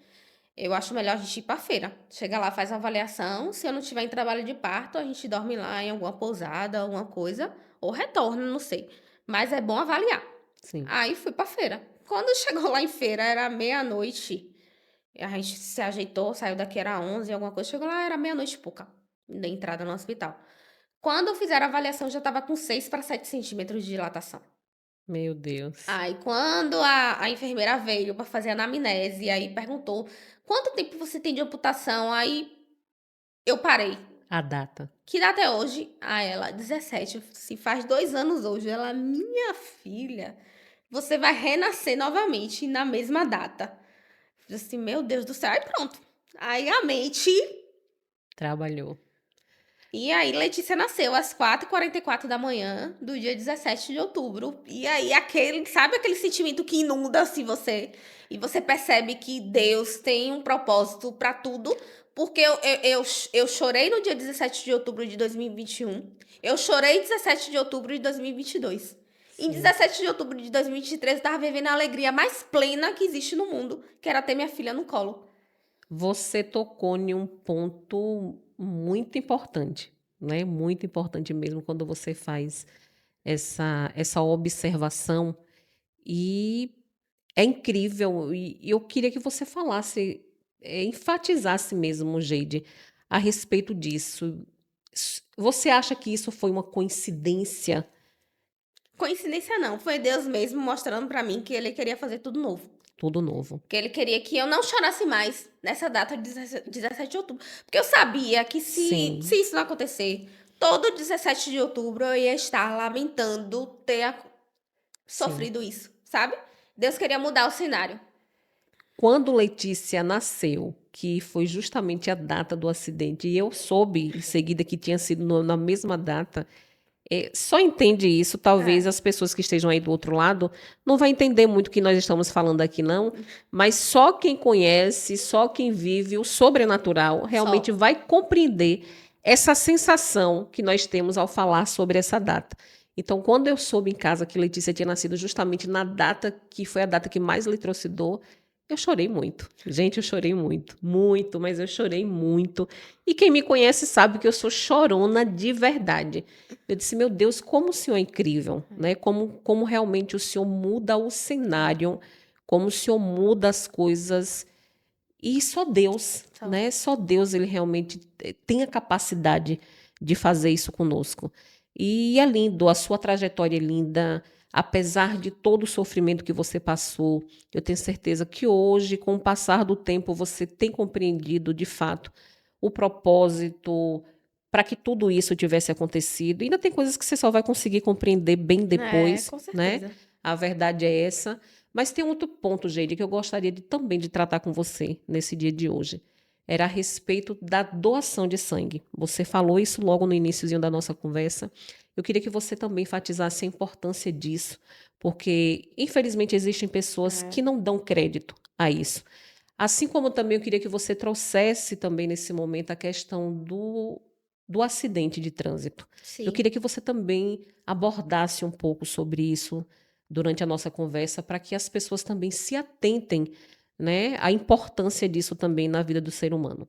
Eu acho melhor a gente ir pra feira. Chega lá, faz a avaliação. Se eu não tiver em trabalho de parto, a gente dorme lá em alguma pousada, alguma coisa, ou retorna, não sei. Mas é bom avaliar. sim. Aí fui pra feira. Quando chegou lá em feira, era meia-noite. A gente se ajeitou, saiu daqui, era 11, alguma coisa. Chegou lá, era meia-noite e pouca, da entrada no hospital. Quando fizeram a avaliação, já estava com 6 para 7 centímetros de dilatação. Meu Deus. Aí, quando a enfermeira veio para fazer a anamnese, aí perguntou: quanto tempo você tem de amputação? Aí eu parei. A data. Que data é hoje? Ah, ela, 17. Se faz 2 anos hoje. Ela, minha filha, você vai renascer novamente na mesma data. Eu disse assim, meu Deus do céu. Aí pronto. Aí a mente. Trabalhou. E aí Letícia nasceu às 4h44 da manhã do dia 17 de outubro. E aí sabe aquele sentimento que inunda assim você? E você percebe que Deus tem um propósito para tudo. Porque eu chorei no dia 17 de outubro de 2021. Eu chorei 17 de outubro de 2022. Em Sim. 17 de outubro de 2023, eu tava vivendo a alegria mais plena que existe no mundo, que era ter minha filha no colo. Você tocou em um ponto muito importante, né? Muito importante mesmo quando você faz essa observação. E é incrível. E eu queria que você falasse, enfatizasse mesmo, Geide, a respeito disso. Você acha que isso foi uma coincidência? Coincidência não, foi Deus mesmo mostrando pra mim que ele queria fazer tudo novo. Tudo novo. Que ele queria que eu não chorasse mais nessa data de 17 de outubro. Porque eu sabia que se Sim, isso não acontecer, todo 17 de outubro eu ia estar lamentando ter sim. sofrido isso, sabe? Deus queria mudar o cenário. Quando Letícia nasceu, que foi justamente a data do acidente, e eu soube em seguida que tinha sido na mesma data, só entende isso, talvez É, as pessoas que estejam aí do outro lado não vai entender muito o que nós estamos falando aqui, não, mas só quem conhece, só quem vive o sobrenatural realmente só. vai compreender essa sensação que nós temos ao falar sobre essa data. Então, quando eu soube em casa que Letícia tinha nascido justamente na data que foi a data que mais lhe trouxe dor, eu chorei muito. Gente, eu chorei muito. Muito, mas eu chorei muito. E quem me conhece sabe que eu sou chorona de verdade. Eu disse, meu Deus, como o Senhor é incrível, né? Como realmente o Senhor muda o cenário, como o Senhor muda as coisas. E só Deus, Só. né? Só Deus, ele realmente tem a capacidade de fazer isso conosco. E é lindo, a sua trajetória é linda, apesar de todo o sofrimento que você passou, eu tenho certeza que hoje, com o passar do tempo, você tem compreendido de fato o propósito para que tudo isso tivesse acontecido. E ainda tem coisas que você só vai conseguir compreender bem É, depois, com né? certeza. A verdade é essa. Mas tem outro ponto, Geide, que eu gostaria também de tratar com você nesse dia de hoje. Era a respeito da doação de sangue. Você falou isso logo no iniciozinho da nossa conversa. Eu queria que você também enfatizasse a importância disso, porque infelizmente existem pessoas É, que não dão crédito a isso. Assim como também eu queria que você trouxesse também nesse momento a questão do acidente de trânsito. Eu sim. queria que você também abordasse um pouco sobre isso durante a nossa conversa, para que as pessoas também se atentem, né, à importância disso também na vida do ser humano.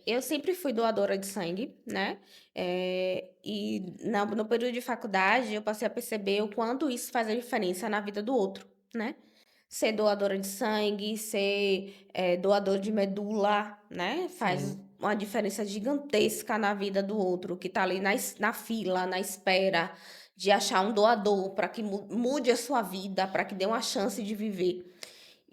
Eu sempre fui doadora de sangue, né? No período de faculdade, eu passei a perceber o quanto isso faz a diferença na vida do outro, né? Ser doadora de sangue, ser doador de medula, né? Faz Sim, uma diferença gigantesca na vida do outro, que tá ali na fila, na espera de achar um doador para que mude a sua vida, para que dê uma chance de viver.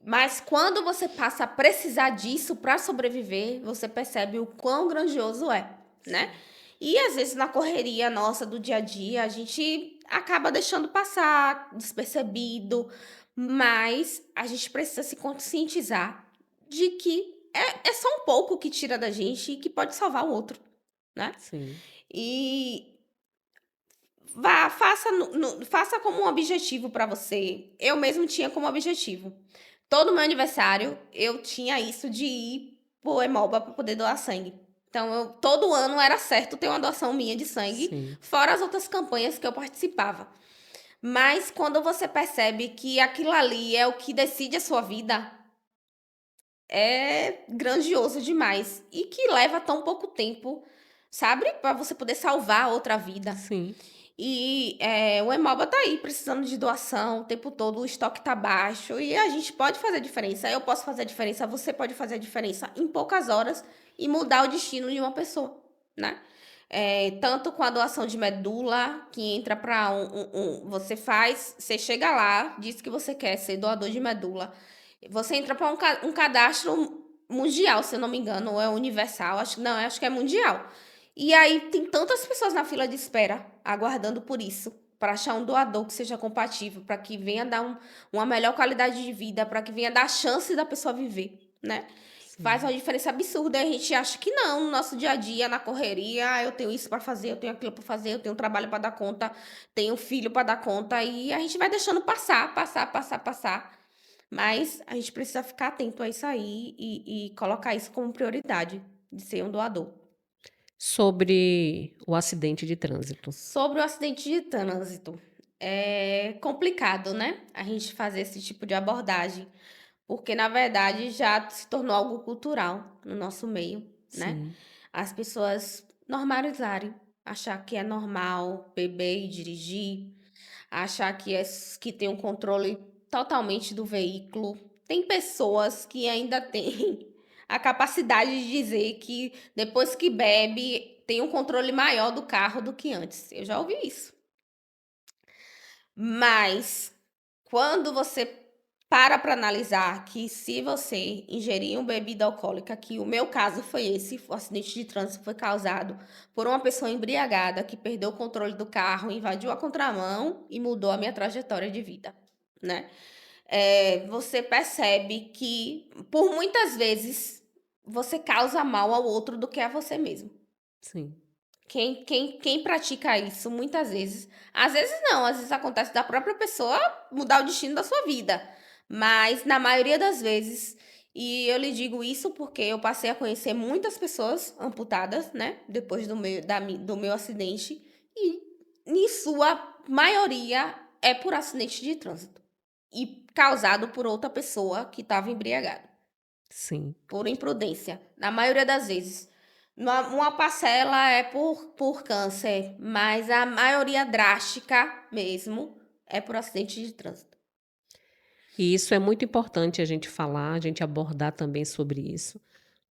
Mas quando você passa a precisar disso para sobreviver, você percebe o quão grandioso é, né? sim, E às vezes na correria nossa do dia a dia, a gente acaba deixando passar despercebido, mas a gente precisa se conscientizar de que é só um pouco que tira da gente e que pode salvar o outro, né? sim, E faça como um objetivo para você. Eu mesmo tinha como objetivo. Todo meu aniversário, eu tinha isso de ir pro Hemoba para poder doar sangue. Então, todo ano era certo ter uma doação minha de sangue, sim, fora as outras campanhas que eu participava. Mas quando você percebe que aquilo ali é o que decide a sua vida, é grandioso demais. E que leva tão pouco tempo, sabe? Para você poder salvar outra vida. sim, O Hemoba tá aí precisando de doação o tempo todo, o estoque tá baixo e a gente pode fazer a diferença. Eu posso fazer a diferença, você pode fazer a diferença em poucas horas e mudar o destino de uma pessoa, né? Tanto com a doação de medula, que entra para você chega lá, diz que você quer ser doador de medula. Você entra para um cadastro mundial, se eu não me engano, ou é universal, acho que é mundial. E aí tem tantas pessoas na fila de espera, aguardando por isso, para achar um doador que seja compatível, para que venha dar uma melhor qualidade de vida, para que venha dar a chance da pessoa viver, né? Faz uma sim. diferença absurda. E a gente acha que não, no nosso dia a dia, na correria, eu tenho isso para fazer, eu tenho aquilo para fazer, eu tenho trabalho para dar conta, tenho filho para dar conta, e a gente vai deixando passar, passar, passar, passar. Mas a gente precisa ficar atento a isso aí e colocar isso como prioridade de ser um doador. Sobre o acidente de trânsito. Sobre o acidente de trânsito, é complicado, né? A gente fazer esse tipo de abordagem, porque na verdade já se tornou algo cultural no nosso meio, né? Sim, As pessoas normalizarem, achar que é normal beber e dirigir, achar que tem um controle totalmente do veículo. Tem pessoas que ainda têm a capacidade de dizer que depois que bebe tem um controle maior do carro do que antes. Eu já ouvi isso. Mas quando você para analisar que se você ingerir uma bebida alcoólica, que o meu caso foi esse, o acidente de trânsito foi causado por uma pessoa embriagada que perdeu o controle do carro, invadiu a contramão e mudou a minha trajetória de vida, né? Você percebe que, por muitas vezes, você causa mal ao outro do que a você mesmo. sim, Quem pratica isso muitas vezes, às vezes não, às vezes acontece da própria pessoa mudar o destino da sua vida, mas na maioria das vezes, e eu lhe digo isso porque eu passei a conhecer muitas pessoas amputadas, né, depois do meu acidente, e em sua maioria é por acidente de trânsito e causado por outra pessoa que estava embriagada. sim. Por imprudência, na maioria das vezes. Uma parcela é por câncer, mas a maioria drástica mesmo é por acidente de trânsito. E isso é muito importante a gente falar, a gente abordar também sobre isso,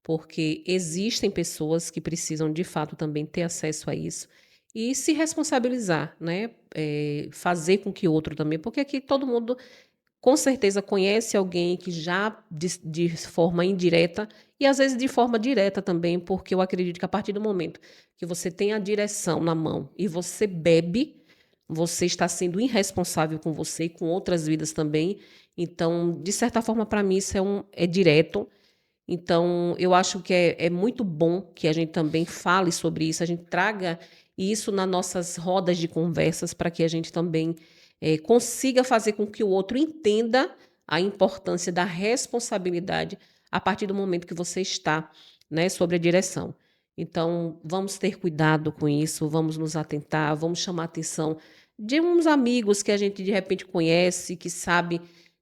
porque existem pessoas que precisam de fato também ter acesso a isso e se responsabilizar, né? Fazer com que o outro também, porque aqui todo mundo com certeza conhece alguém que já de forma indireta e às vezes de forma direta também, porque eu acredito que a partir do momento que você tem a direção na mão e você bebe, você está sendo irresponsável com você e com outras vidas também. Então, de certa forma, para mim, isso é direto. Então, eu acho que é muito bom que a gente também fale sobre isso, a gente traga isso nas nossas rodas de conversas para que a gente também consiga fazer com que o outro entenda a importância da responsabilidade a partir do momento que você está, né, sobre a direção. Então, vamos ter cuidado com isso, vamos nos atentar, vamos chamar a atenção de uns amigos que a gente de repente conhece, que sabe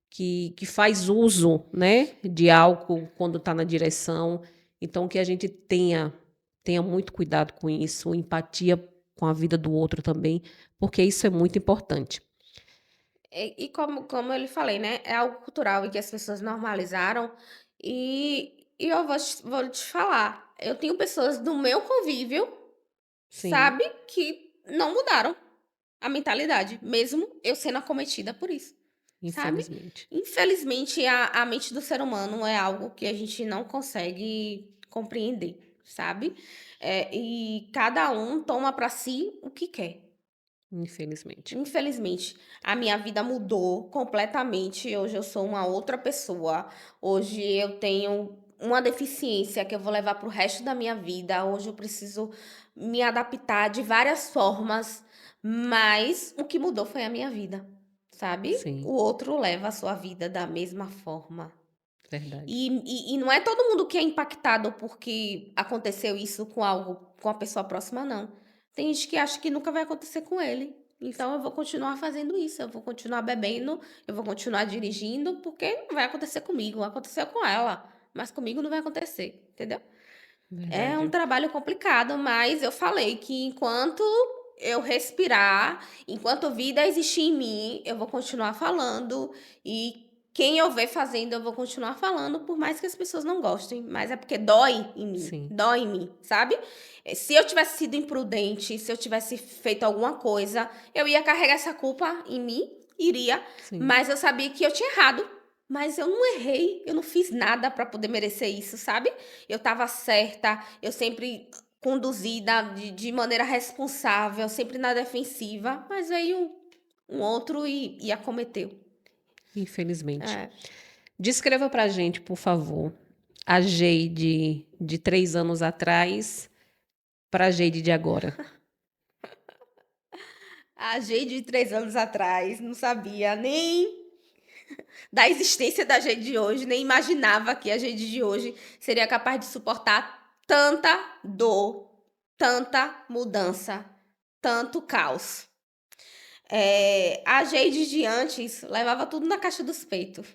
que faz uso, né, de álcool quando está na direção. Então, que a gente tenha muito cuidado com isso, empatia com a vida do outro também, porque isso é muito importante. E como eu lhe falei, né, é algo cultural e que as pessoas normalizaram, e eu vou te falar, eu tenho pessoas do meu convívio, Sim, sabe, que não mudaram a mentalidade, mesmo eu sendo acometida por isso, sabe. infelizmente. Infelizmente a mente do ser humano é algo que a gente não consegue compreender, sabe. E cada um toma para si o que quer. Infelizmente. Infelizmente, a minha vida mudou completamente. Hoje eu sou uma outra pessoa. Hoje eu tenho uma deficiência que eu vou levar para o resto da minha vida. Hoje eu preciso me adaptar de várias formas, mas o que mudou foi a minha vida, sabe? Sim, O outro leva a sua vida da mesma forma. verdade. E não é todo mundo que é impactado porque aconteceu isso com algo, com a pessoa próxima, não. Tem gente que acha que nunca vai acontecer com ele. Então eu vou continuar fazendo isso, eu vou continuar bebendo, eu vou continuar dirigindo, porque não vai acontecer comigo, aconteceu com ela, mas comigo não vai acontecer, entendeu? É um Verdade. trabalho complicado, mas eu falei que enquanto eu respirar, enquanto vida existir em mim, eu vou continuar falando e quem eu ver fazendo, eu vou continuar falando, por mais que as pessoas não gostem, mas é porque Sim, dói em mim, sabe? Se eu tivesse sido imprudente, se eu tivesse feito alguma coisa, eu ia carregar essa culpa em mim, iria, sim. mas eu sabia que eu tinha errado, mas eu não errei, eu não fiz nada para poder merecer isso, sabe? Eu estava certa, eu sempre conduzida de maneira responsável, sempre na defensiva, mas veio um outro e acometeu. Infelizmente. É. Descreva pra gente, por favor, a Geide de 3 anos atrás para a Geide de agora. A Geide de 3 anos atrás não sabia nem da existência da Geide de hoje, nem imaginava que a Geide de hoje seria capaz de suportar tanta dor, tanta mudança, tanto caos. A Geide de antes levava tudo na caixa dos peitos.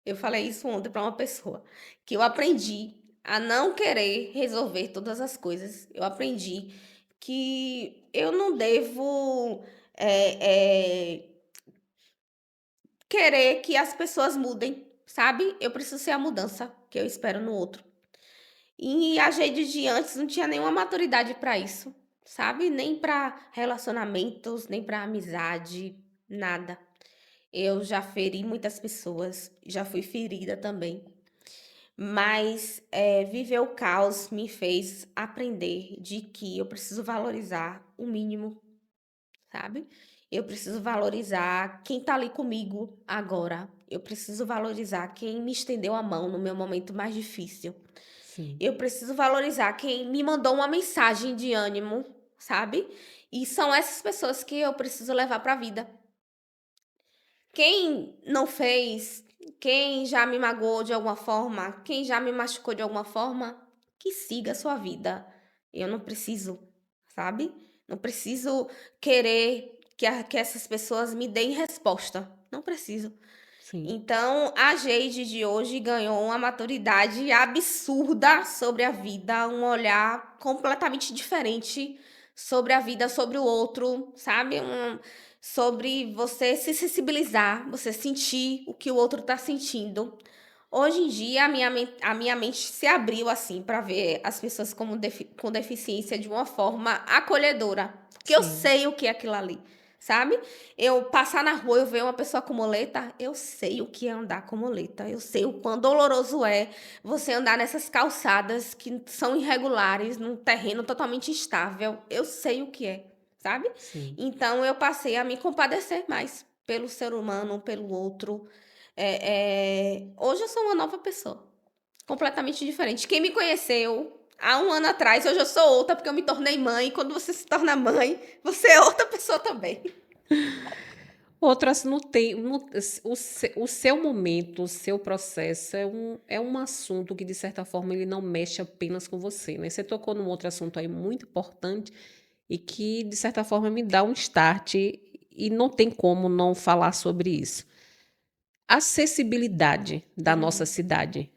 Eu falei isso ontem para uma pessoa, que eu aprendi a não querer resolver todas as coisas. Eu aprendi que eu não devo, eh, querer que as pessoas mudem, sabe? Eu preciso ser a mudança que eu espero no outro. E a Geide de antes não tinha nenhuma maturidade para isso, sabe? Nem para relacionamentos, nem para amizade, nada. Eu já feri muitas pessoas, já fui ferida também. Mas, viver o caos me fez aprender de que eu preciso valorizar o mínimo, sabe. Eu preciso valorizar quem tá ali comigo agora. Eu preciso valorizar quem me estendeu a mão no meu momento mais difícil. Sim, Eu preciso valorizar quem me mandou uma mensagem de ânimo, sabe. E são essas pessoas que eu preciso levar para a vida. Quem não fez, quem já me magoou de alguma forma, quem já me machucou de alguma forma, que siga a sua vida. Eu não preciso, sabe? Não preciso querer que essas pessoas me deem resposta. Não preciso. sim, Então, a Geide de hoje ganhou uma maturidade absurda sobre a vida, um olhar completamente diferente sobre a vida, sobre o outro, sabe? Sobre você se sensibilizar, você sentir o que o outro está sentindo. Hoje em dia, a minha mente se abriu assim para ver as pessoas como com deficiência de uma forma acolhedora, porque eu sim, sei o que é aquilo ali. Sabe? Eu passar na rua, eu ver uma pessoa com muleta, eu sei o que é andar com muleta. Eu sei o quão doloroso é você andar nessas calçadas que são irregulares, num terreno totalmente instável. Eu sei o que é, sabe? sim. Então eu passei a me compadecer mais pelo ser humano, pelo outro. Hoje eu sou uma nova pessoa, completamente diferente. Quem me conheceu há um ano atrás, hoje eu sou outra, porque eu me tornei mãe. Quando você se torna mãe, você é outra pessoa também. Outras não tem, o seu momento, o seu processo é um assunto que, de certa forma, ele não mexe apenas com você, né? Você tocou num outro assunto aí muito importante e que, de certa forma, me dá um start e não tem como não falar sobre isso. Acessibilidade da nossa Uhum. cidade,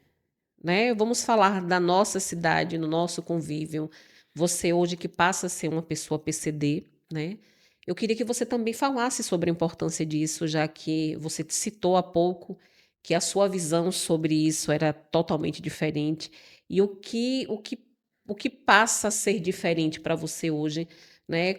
né? Vamos falar da nossa cidade, no nosso convívio. Você hoje que passa a ser uma pessoa PCD, né? Eu queria que você também falasse sobre a importância disso, já que você citou há pouco que a sua visão sobre isso era totalmente diferente. E o que passa a ser diferente para você hoje, né?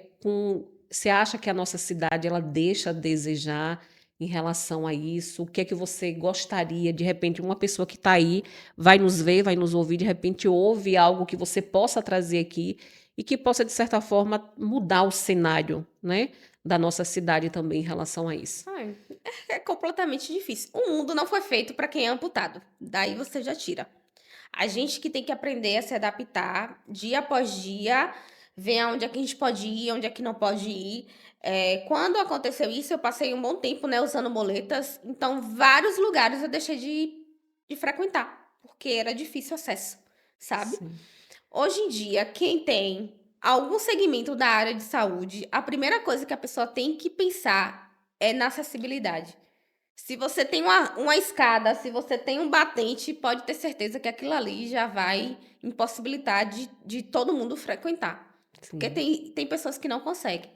Você acha que a nossa cidade ela deixa a desejar em relação a isso? O que é que você gostaria, de repente, uma pessoa que está aí vai nos ver, vai nos ouvir, de repente ouve algo que você possa trazer aqui e que possa, de certa forma, mudar o cenário, né, da nossa cidade também em relação a isso. Ai, é completamente difícil. O mundo não foi feito para quem é amputado. Daí você já tira. A gente que tem que aprender a se adaptar dia após dia, ver aonde é que a gente pode ir, onde é que não pode ir. Quando aconteceu isso, eu passei um bom tempo, né, usando muletas. Então, vários lugares eu deixei de frequentar, porque era difícil acesso, sabe? Sim, Hoje em dia, quem tem algum segmento da área de saúde, a primeira coisa que a pessoa tem que pensar é na acessibilidade. Se você tem uma escada, se você tem um batente, pode ter certeza que aquilo ali já vai impossibilitar de todo mundo frequentar. Porque sim. tem pessoas que não conseguem.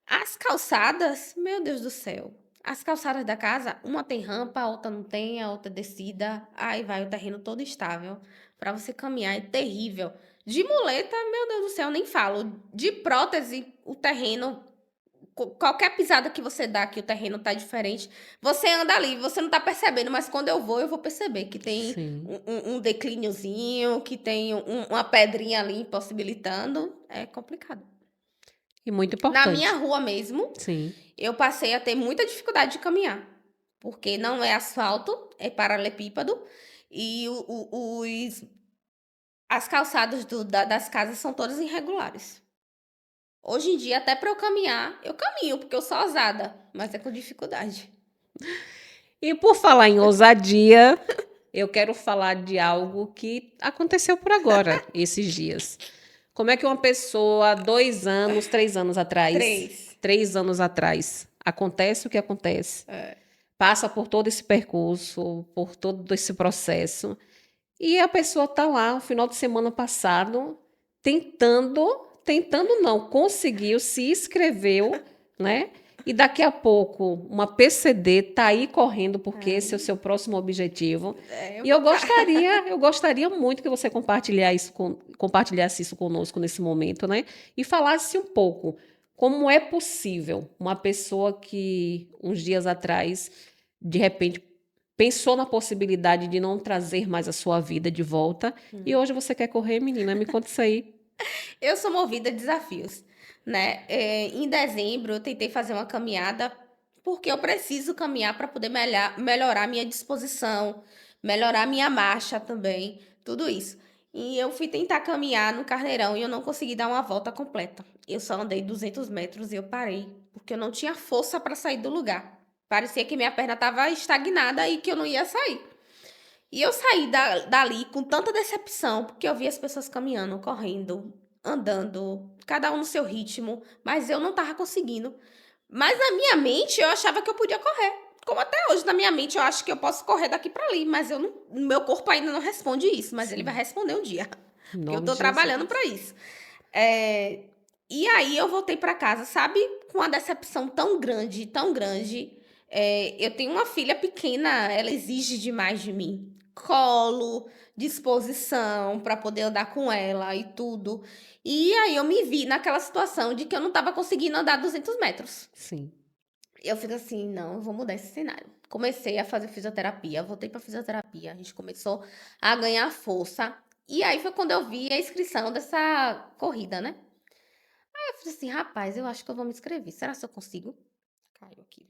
As calçadas, meu Deus do céu. As calçadas da casa, uma tem rampa, a outra não tem, a outra descida. Aí vai o terreno todo instável. Para você caminhar é terrível. De muleta, meu Deus do céu, nem falo. De prótese, o terreno qualquer pisada que você dá que o terreno tá diferente, você anda ali, você não tá percebendo, mas quando eu vou perceber que tem Sim. um declíniozinho, que tem uma pedrinha ali impossibilitando, é complicado. E muito Na minha importante. rua mesmo, Sim. eu passei a ter muita dificuldade de caminhar, porque não é asfalto, é paralelepípedo, e as calçadas das casas são todas irregulares. Hoje em dia, até para eu caminhar, eu caminho, porque eu sou ousada, mas é com dificuldade. E por falar em ousadia, eu quero falar de algo que aconteceu por agora, esses dias. Como é que uma pessoa, 2 anos, 3 anos atrás, 3. 3 anos atrás, acontece o que acontece, É. passa por todo esse percurso, por todo esse processo, e a pessoa está lá, no final de semana passado, tentando não, conseguiu, se inscreveu, né? E daqui a pouco uma PCD está aí correndo porque esse é o Aí, seu próximo objetivo. eu E vou estar. eu gostaria muito que você compartilhasse isso conosco nesse momento, né? E falasse um pouco como é possível uma pessoa que uns dias atrás, de repente, pensou na possibilidade de não trazer mais a sua vida de volta e hoje você quer correr, menina? Me conta isso aí. Eu sou movida a desafios, né? Em dezembro, eu tentei fazer uma caminhada, porque eu preciso caminhar para poder melhorar minha disposição, melhorar minha marcha também, tudo isso. E eu fui tentar caminhar no Carneirão e eu não consegui dar uma volta completa. Eu só andei 200 metros e eu parei, porque eu não tinha força para sair do lugar. Parecia que minha perna estava estagnada e que eu não ia sair. E eu saí dali com tanta decepção, porque eu vi as pessoas caminhando, correndo, andando, cada um no seu ritmo, mas eu não estava conseguindo. Mas na minha mente eu achava que eu podia correr. Como até hoje, na minha mente, eu acho que eu posso correr daqui para ali, mas eu não, meu corpo ainda não responde isso, mas ele vai Sim, responder um dia, em porque eu nome tô de trabalhando Jesus. para isso. É, e aí eu voltei para casa, sabe, com uma decepção tão grande, tão grande. Eu tenho uma filha pequena, ela exige demais de mim. Colo, disposição para poder andar com ela e tudo. E aí eu me vi naquela situação de que eu não estava conseguindo andar 200 metros. Sim, Eu fiz assim, não, eu vou mudar esse cenário. Comecei a fazer fisioterapia, voltei para fisioterapia, a gente começou a ganhar força. E aí foi quando eu vi a inscrição dessa corrida, né? Aí eu falei assim, rapaz, eu acho que eu vou me inscrever. Será que eu consigo? Caiu aqui.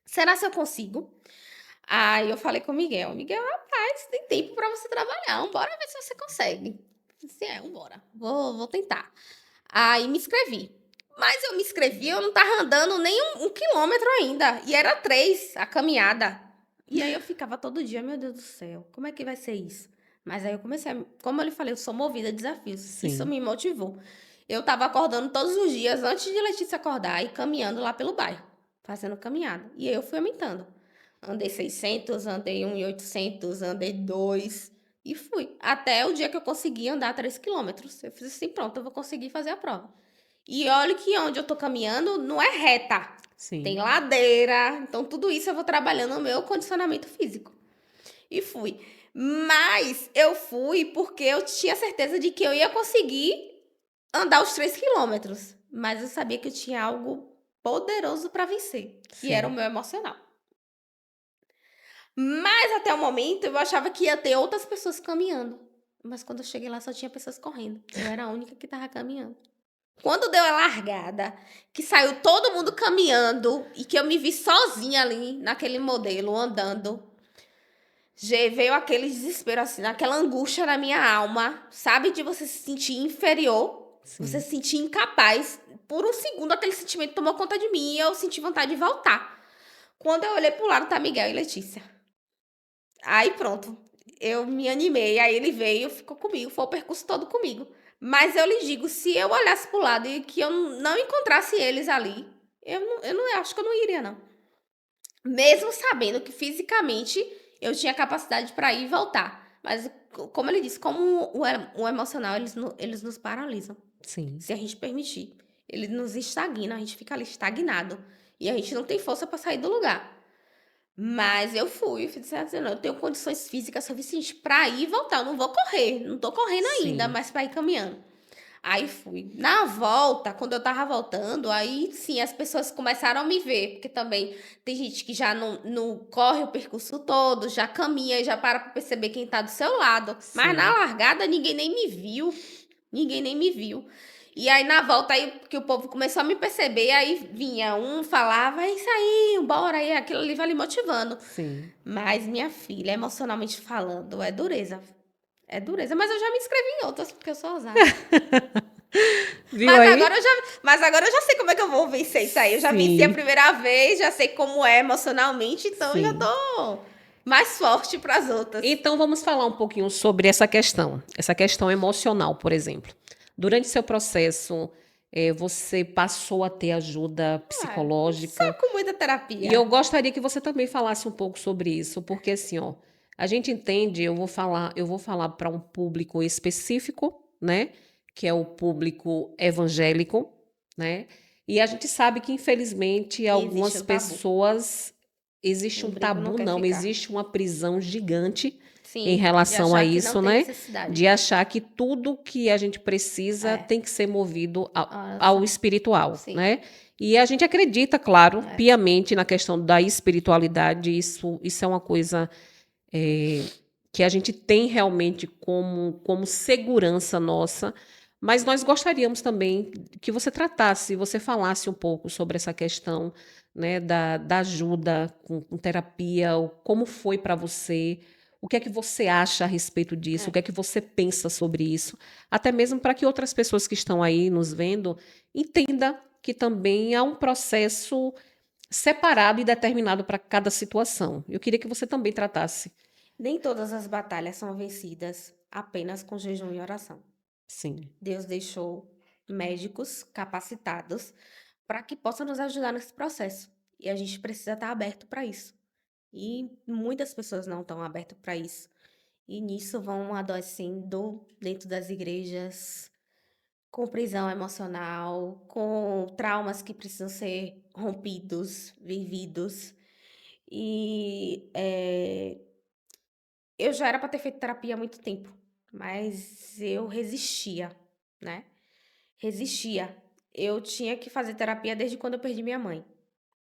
Será que eu consigo? Aí eu falei com o Miguel. Miguel, rapaz, tem tempo para você trabalhar. Bora ver se você consegue. Eu disse, vambora. Vou tentar. Aí me inscrevi. Mas eu me inscrevi, eu não tava andando nem um quilômetro ainda. E era 3 a caminhada. E aí eu ficava todo dia, meu Deus do céu, como é que vai ser isso? Mas aí eu comecei como eu lhe falei, eu sou movida a desafios. Isso Sim, me motivou. Eu tava acordando todos os dias, antes de Letícia acordar, e caminhando lá pelo bairro, fazendo caminhada. E aí eu fui aumentando. Andei 600, andei 1.800, andei 2 e fui. Até o dia que eu consegui andar 3 quilômetros. Eu fiz assim, pronto, eu vou conseguir fazer a prova. E olha que onde eu tô caminhando não é reta. Tem sim, ladeira. Então, tudo isso eu vou trabalhando no meu condicionamento físico. E fui. Mas eu fui porque eu tinha certeza de que eu ia conseguir andar os 3 quilômetros. Mas eu sabia que eu tinha algo poderoso para vencer, que era o sim. meu emocional. Mas até o momento eu achava que ia ter outras pessoas caminhando. Mas quando eu cheguei lá só tinha pessoas correndo. Eu era a única que estava caminhando. Quando deu a largada, que saiu todo mundo caminhando e que eu me vi sozinha ali naquele modelo andando, veio aquele desespero assim, aquela angústia na minha alma, sabe? De você se sentir inferior, você Sim. se sentir incapaz. Por um segundo aquele sentimento tomou conta de mim e eu senti vontade de voltar. Quando eu olhei pro lado, tá Miguel e Letícia. Aí pronto, eu me animei, aí ele veio, ficou comigo, foi o percurso todo comigo. Mas eu lhe digo, se eu olhasse pro lado e que eu não encontrasse eles ali, eu não acho que eu não iria, não. Mesmo sabendo que fisicamente eu tinha capacidade para ir e voltar. Mas, como ele disse, como o emocional, eles nos paralisam. Sim. Se a gente permitir. Eles nos estagnam, a gente fica ali estagnado. E a gente não tem força para sair do lugar. Mas eu fui, disse assim, não, eu tenho condições físicas suficientes para ir e voltar. Eu não vou correr, não tô correndo ainda, Sim. mas para ir caminhando. Aí fui. Na volta, quando eu tava voltando, aí sim as pessoas começaram a me ver, porque também tem gente que já não corre o percurso todo, já caminha e já para perceber quem tá do seu lado. Mas na Sim. largada ninguém nem me viu. Ninguém nem me viu. E aí, na volta, aí que o povo começou a me perceber, aí vinha um, falava, é isso aí, bora, aí aquilo ali vai lhe motivando. Sim. Mas, minha filha, emocionalmente falando, é dureza. É dureza. Mas eu já me inscrevi em outras, porque eu sou ousada. Viu aí? Mas agora eu já sei como é que eu vou vencer isso aí. Eu já venci a Sim. primeira vez, já sei como é emocionalmente, então eu já Sim. tô mais forte para as outras. Então vamos falar um pouquinho sobre essa questão emocional, por exemplo. Durante seu processo, você passou a ter ajuda Ué, só psicológica com muita e eu terapia. gostaria que você também falasse um pouco sobre isso, porque assim, ó, a gente entende, eu vou falar para um público específico, né, que é o público evangélico, né? E a gente sabe que infelizmente E existe algumas um tabu. pessoas existe O um emprego não tabu, quer não, ficar. existe uma prisão gigante em Sim, de relação a achar que não isso, tem né? necessidade. De achar que tudo que a gente precisa É, tem que ser movido ao oração. espiritual, Sim, né? E a gente acredita, claro, é, piamente na questão da espiritualidade. Isso é uma coisa que a gente tem realmente como segurança nossa. Mas nós gostaríamos também que você tratasse, você falasse um pouco sobre essa questão, né, da ajuda com terapia, como foi para você, o que é que você acha a respeito disso, o é. que é que você pensa sobre isso, até mesmo para que outras pessoas que estão aí nos vendo entendam que também há um processo separado e determinado para cada situação. Eu queria que você também tratasse. Nem todas as batalhas são vencidas apenas com jejum e oração. Sim, Deus deixou médicos capacitados para que possam nos ajudar nesse processo. E a gente precisa estar aberto para isso. E muitas pessoas não estão abertas para isso. E nisso vão adoecendo dentro das igrejas, com prisão emocional, com traumas que precisam ser rompidos, vividos. E eu já era para ter feito terapia há muito tempo, mas eu resistia, né? Resistia. Eu tinha que fazer terapia desde quando eu perdi minha mãe.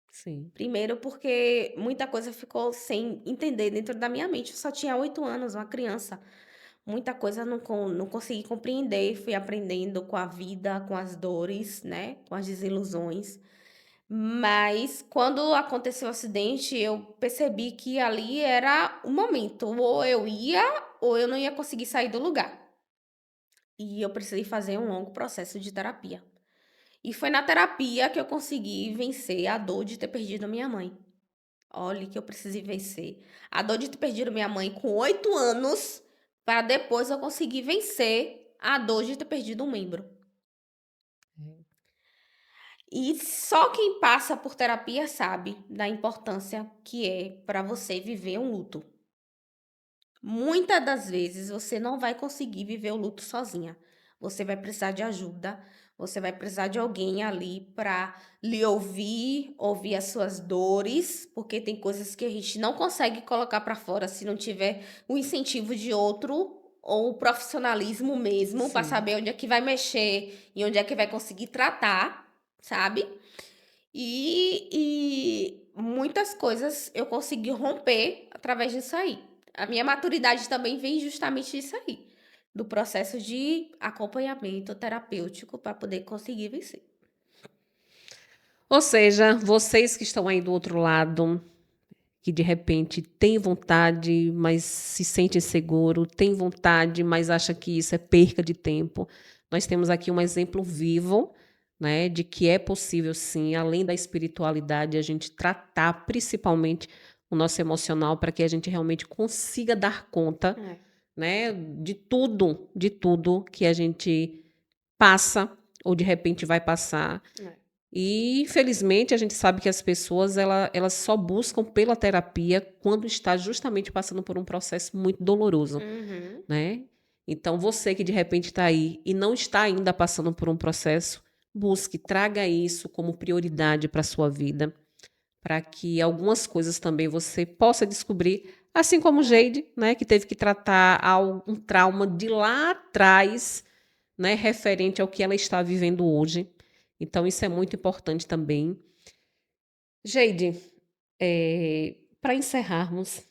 sim, Primeiro porque muita coisa ficou sem entender dentro da minha mente. Eu só tinha 8 anos, uma criança. Muita coisa não consegui compreender. Fui aprendendo com a vida, com as dores, né? Com as desilusões. Mas quando aconteceu o acidente, eu percebi que ali era o momento. Ou eu ia, ou eu não ia conseguir sair do lugar. E eu precisei fazer um longo processo de terapia. E foi na terapia que eu consegui vencer a dor de ter perdido a minha mãe. Olha que eu precisei vencer. A dor de ter perdido minha mãe com 8 anos, para depois eu conseguir vencer a dor de ter perdido um membro. E só quem passa por terapia sabe da importância que é para você viver um luto. Muitas das vezes você não vai conseguir viver o luto sozinha. Você vai precisar de ajuda, você vai precisar de alguém ali para lhe ouvir, ouvir as suas dores, porque tem coisas que a gente não consegue colocar para fora se não tiver o incentivo de outro ou o profissionalismo mesmo para Sim. saber onde é que vai mexer e onde é que vai conseguir tratar, sabe? E muitas coisas eu consegui romper através disso aí. A minha maturidade também vem justamente disso aí, do processo de acompanhamento terapêutico para poder conseguir vencer. Ou seja, vocês que estão aí do outro lado, que de repente têm vontade, mas se sente inseguro, tem vontade, mas acha que isso é perca de tempo. Nós temos aqui um exemplo vivo, né, de que é possível sim, além da espiritualidade, a gente tratar principalmente o nosso emocional para que a gente realmente consiga dar conta, É, né, de tudo que a gente passa ou de repente vai passar. é. E, infelizmente, a gente sabe que as pessoas elas só buscam pela terapia quando está justamente passando por um processo muito doloroso, Uhum. né? Então, você que de repente está aí e não está ainda passando por um processo, busque, traga isso como prioridade para a sua vida, para que algumas coisas também você possa descobrir, assim como Jade, né, que teve que tratar um trauma de lá atrás, né, referente ao que ela está vivendo hoje. Então, isso é muito importante também. Geide, para encerrarmos,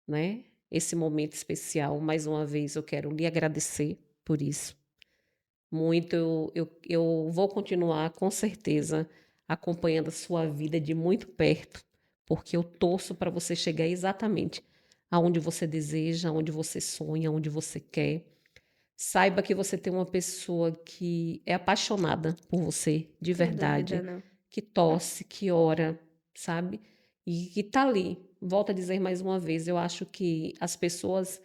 né, esse momento especial, mais uma vez eu quero lhe agradecer por isso. Muito, eu vou continuar, com certeza, acompanhando a sua vida de muito perto, porque eu torço para você chegar exatamente aonde você deseja, aonde você sonha, aonde você quer. Saiba que você tem uma pessoa que é apaixonada por você, de Sem dúvida, verdade, não. que torce, que ora, sabe? E que tá ali. Volto a dizer mais uma vez, eu acho que as pessoas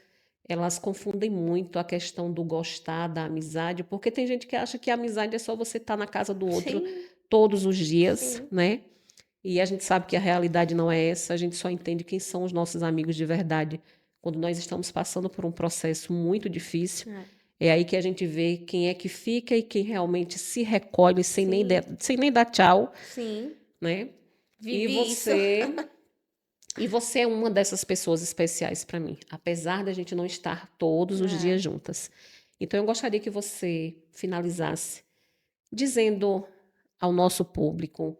elas confundem muito a questão do gostar da amizade, porque tem gente que acha que a amizade é só você estar na casa do outro Sim, todos os dias, sim. né? E a gente sabe que a realidade não é essa, a gente só entende quem são os nossos amigos de verdade quando nós estamos passando por um processo muito difícil. É. É aí que a gente vê quem é que fica e quem realmente se recolhe Sim, sem nem dar tchau, sim. né? E Vivi isso. você, e você é uma dessas pessoas especiais para mim, apesar da gente não estar todos os É. dias juntas. Então eu gostaria que você finalizasse dizendo ao nosso público: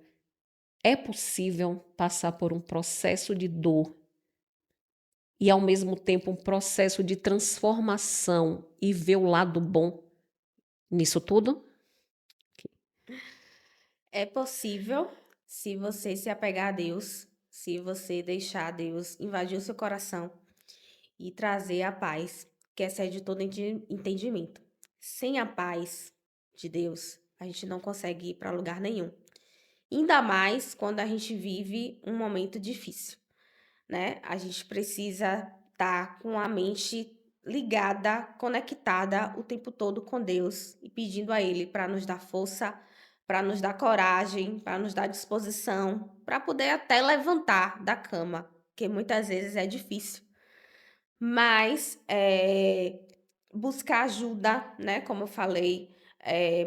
é possível passar por um processo de dor e ao mesmo tempo um processo de transformação e ver o lado bom nisso tudo? É possível se você se apegar a Deus, se você deixar Deus invadir o seu coração e trazer a paz, que excede todo entendimento. Sem a paz de Deus, a gente não consegue ir para lugar nenhum. Ainda mais quando a gente vive um momento difícil, né? A gente precisa estar com a mente ligada, conectada o tempo todo com Deus e pedindo a Ele para nos dar força, para nos dar coragem, para nos dar disposição, para poder até levantar da cama, que muitas vezes é difícil. Mas buscar ajuda, né? Como eu falei,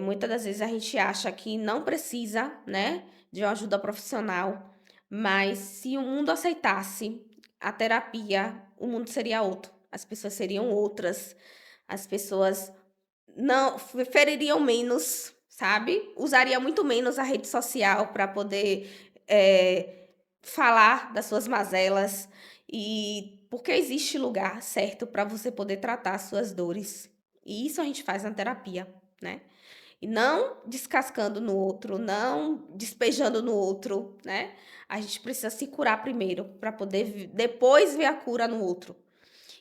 muitas das vezes a gente acha que não precisa, né, de uma ajuda profissional, mas se o mundo aceitasse a terapia, o mundo seria outro, as pessoas seriam outras, as pessoas não feririam menos, sabe? Usaria muito menos a rede social para poder falar das suas mazelas e porque existe lugar certo para você poder tratar as suas dores. E isso a gente faz na terapia, né? E não descascando no outro, não despejando no outro, né? A gente precisa se curar primeiro para poder depois ver a cura no outro.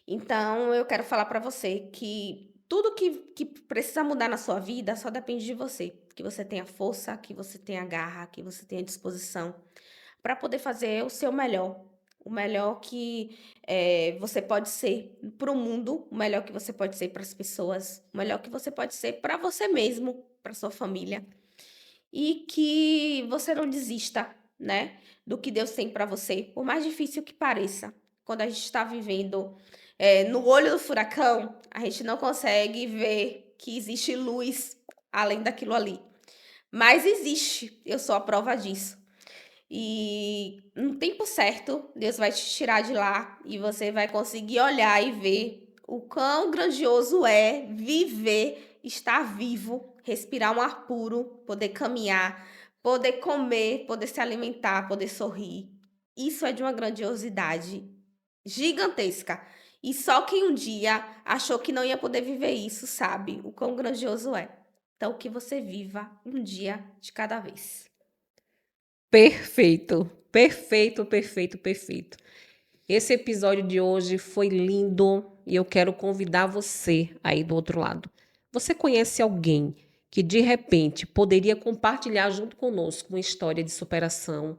Então, eu quero falar para você que tudo que precisa mudar na sua vida só depende de você. que você tenha força, que você tenha garra, que você tenha disposição para poder fazer o melhor que você pode ser para o mundo, o melhor que você pode ser para as pessoas, o melhor que você pode ser para você mesmo, para sua família. E que você não desista, né, do que Deus tem para você, por mais difícil que pareça. Quando a gente está vivendo no olho do furacão, a gente não consegue ver que existe luz além daquilo ali. Mas existe, eu sou a prova disso. E no tempo certo, Deus vai te tirar de lá e você vai conseguir olhar e ver o quão grandioso é viver, estar vivo, respirar um ar puro, poder caminhar, poder comer, poder se alimentar, poder sorrir. Isso é de uma grandiosidade gigantesca. E só quem um dia achou que não ia poder viver isso sabe o quão grandioso é. Então, que você viva um dia de cada vez. Perfeito, perfeito, perfeito, perfeito. Esse episódio de hoje foi lindo e eu quero convidar você aí do outro lado. Você conhece alguém que de repente poderia compartilhar junto conosco uma história de superação,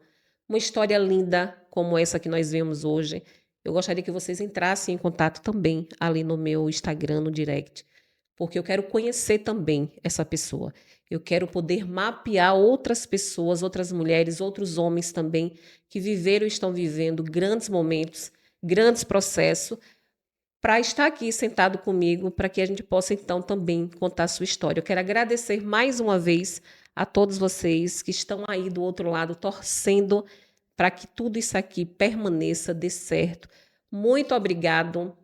uma história linda como essa que nós vemos hoje? Eu gostaria que vocês entrassem em contato também ali no meu Instagram, no direct, porque eu quero conhecer também essa pessoa. Eu quero poder mapear outras pessoas, outras mulheres, outros homens também que viveram e estão vivendo grandes momentos, grandes processos, para estar aqui sentado comigo, para que a gente possa então também contar a sua história. Eu quero agradecer mais uma vez a todos vocês que estão aí do outro lado torcendo para que tudo isso aqui permaneça, dê certo. Muito obrigado.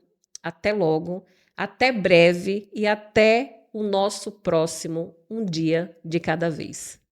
Até logo. Até breve e até o nosso próximo Um Dia de Cada Vez.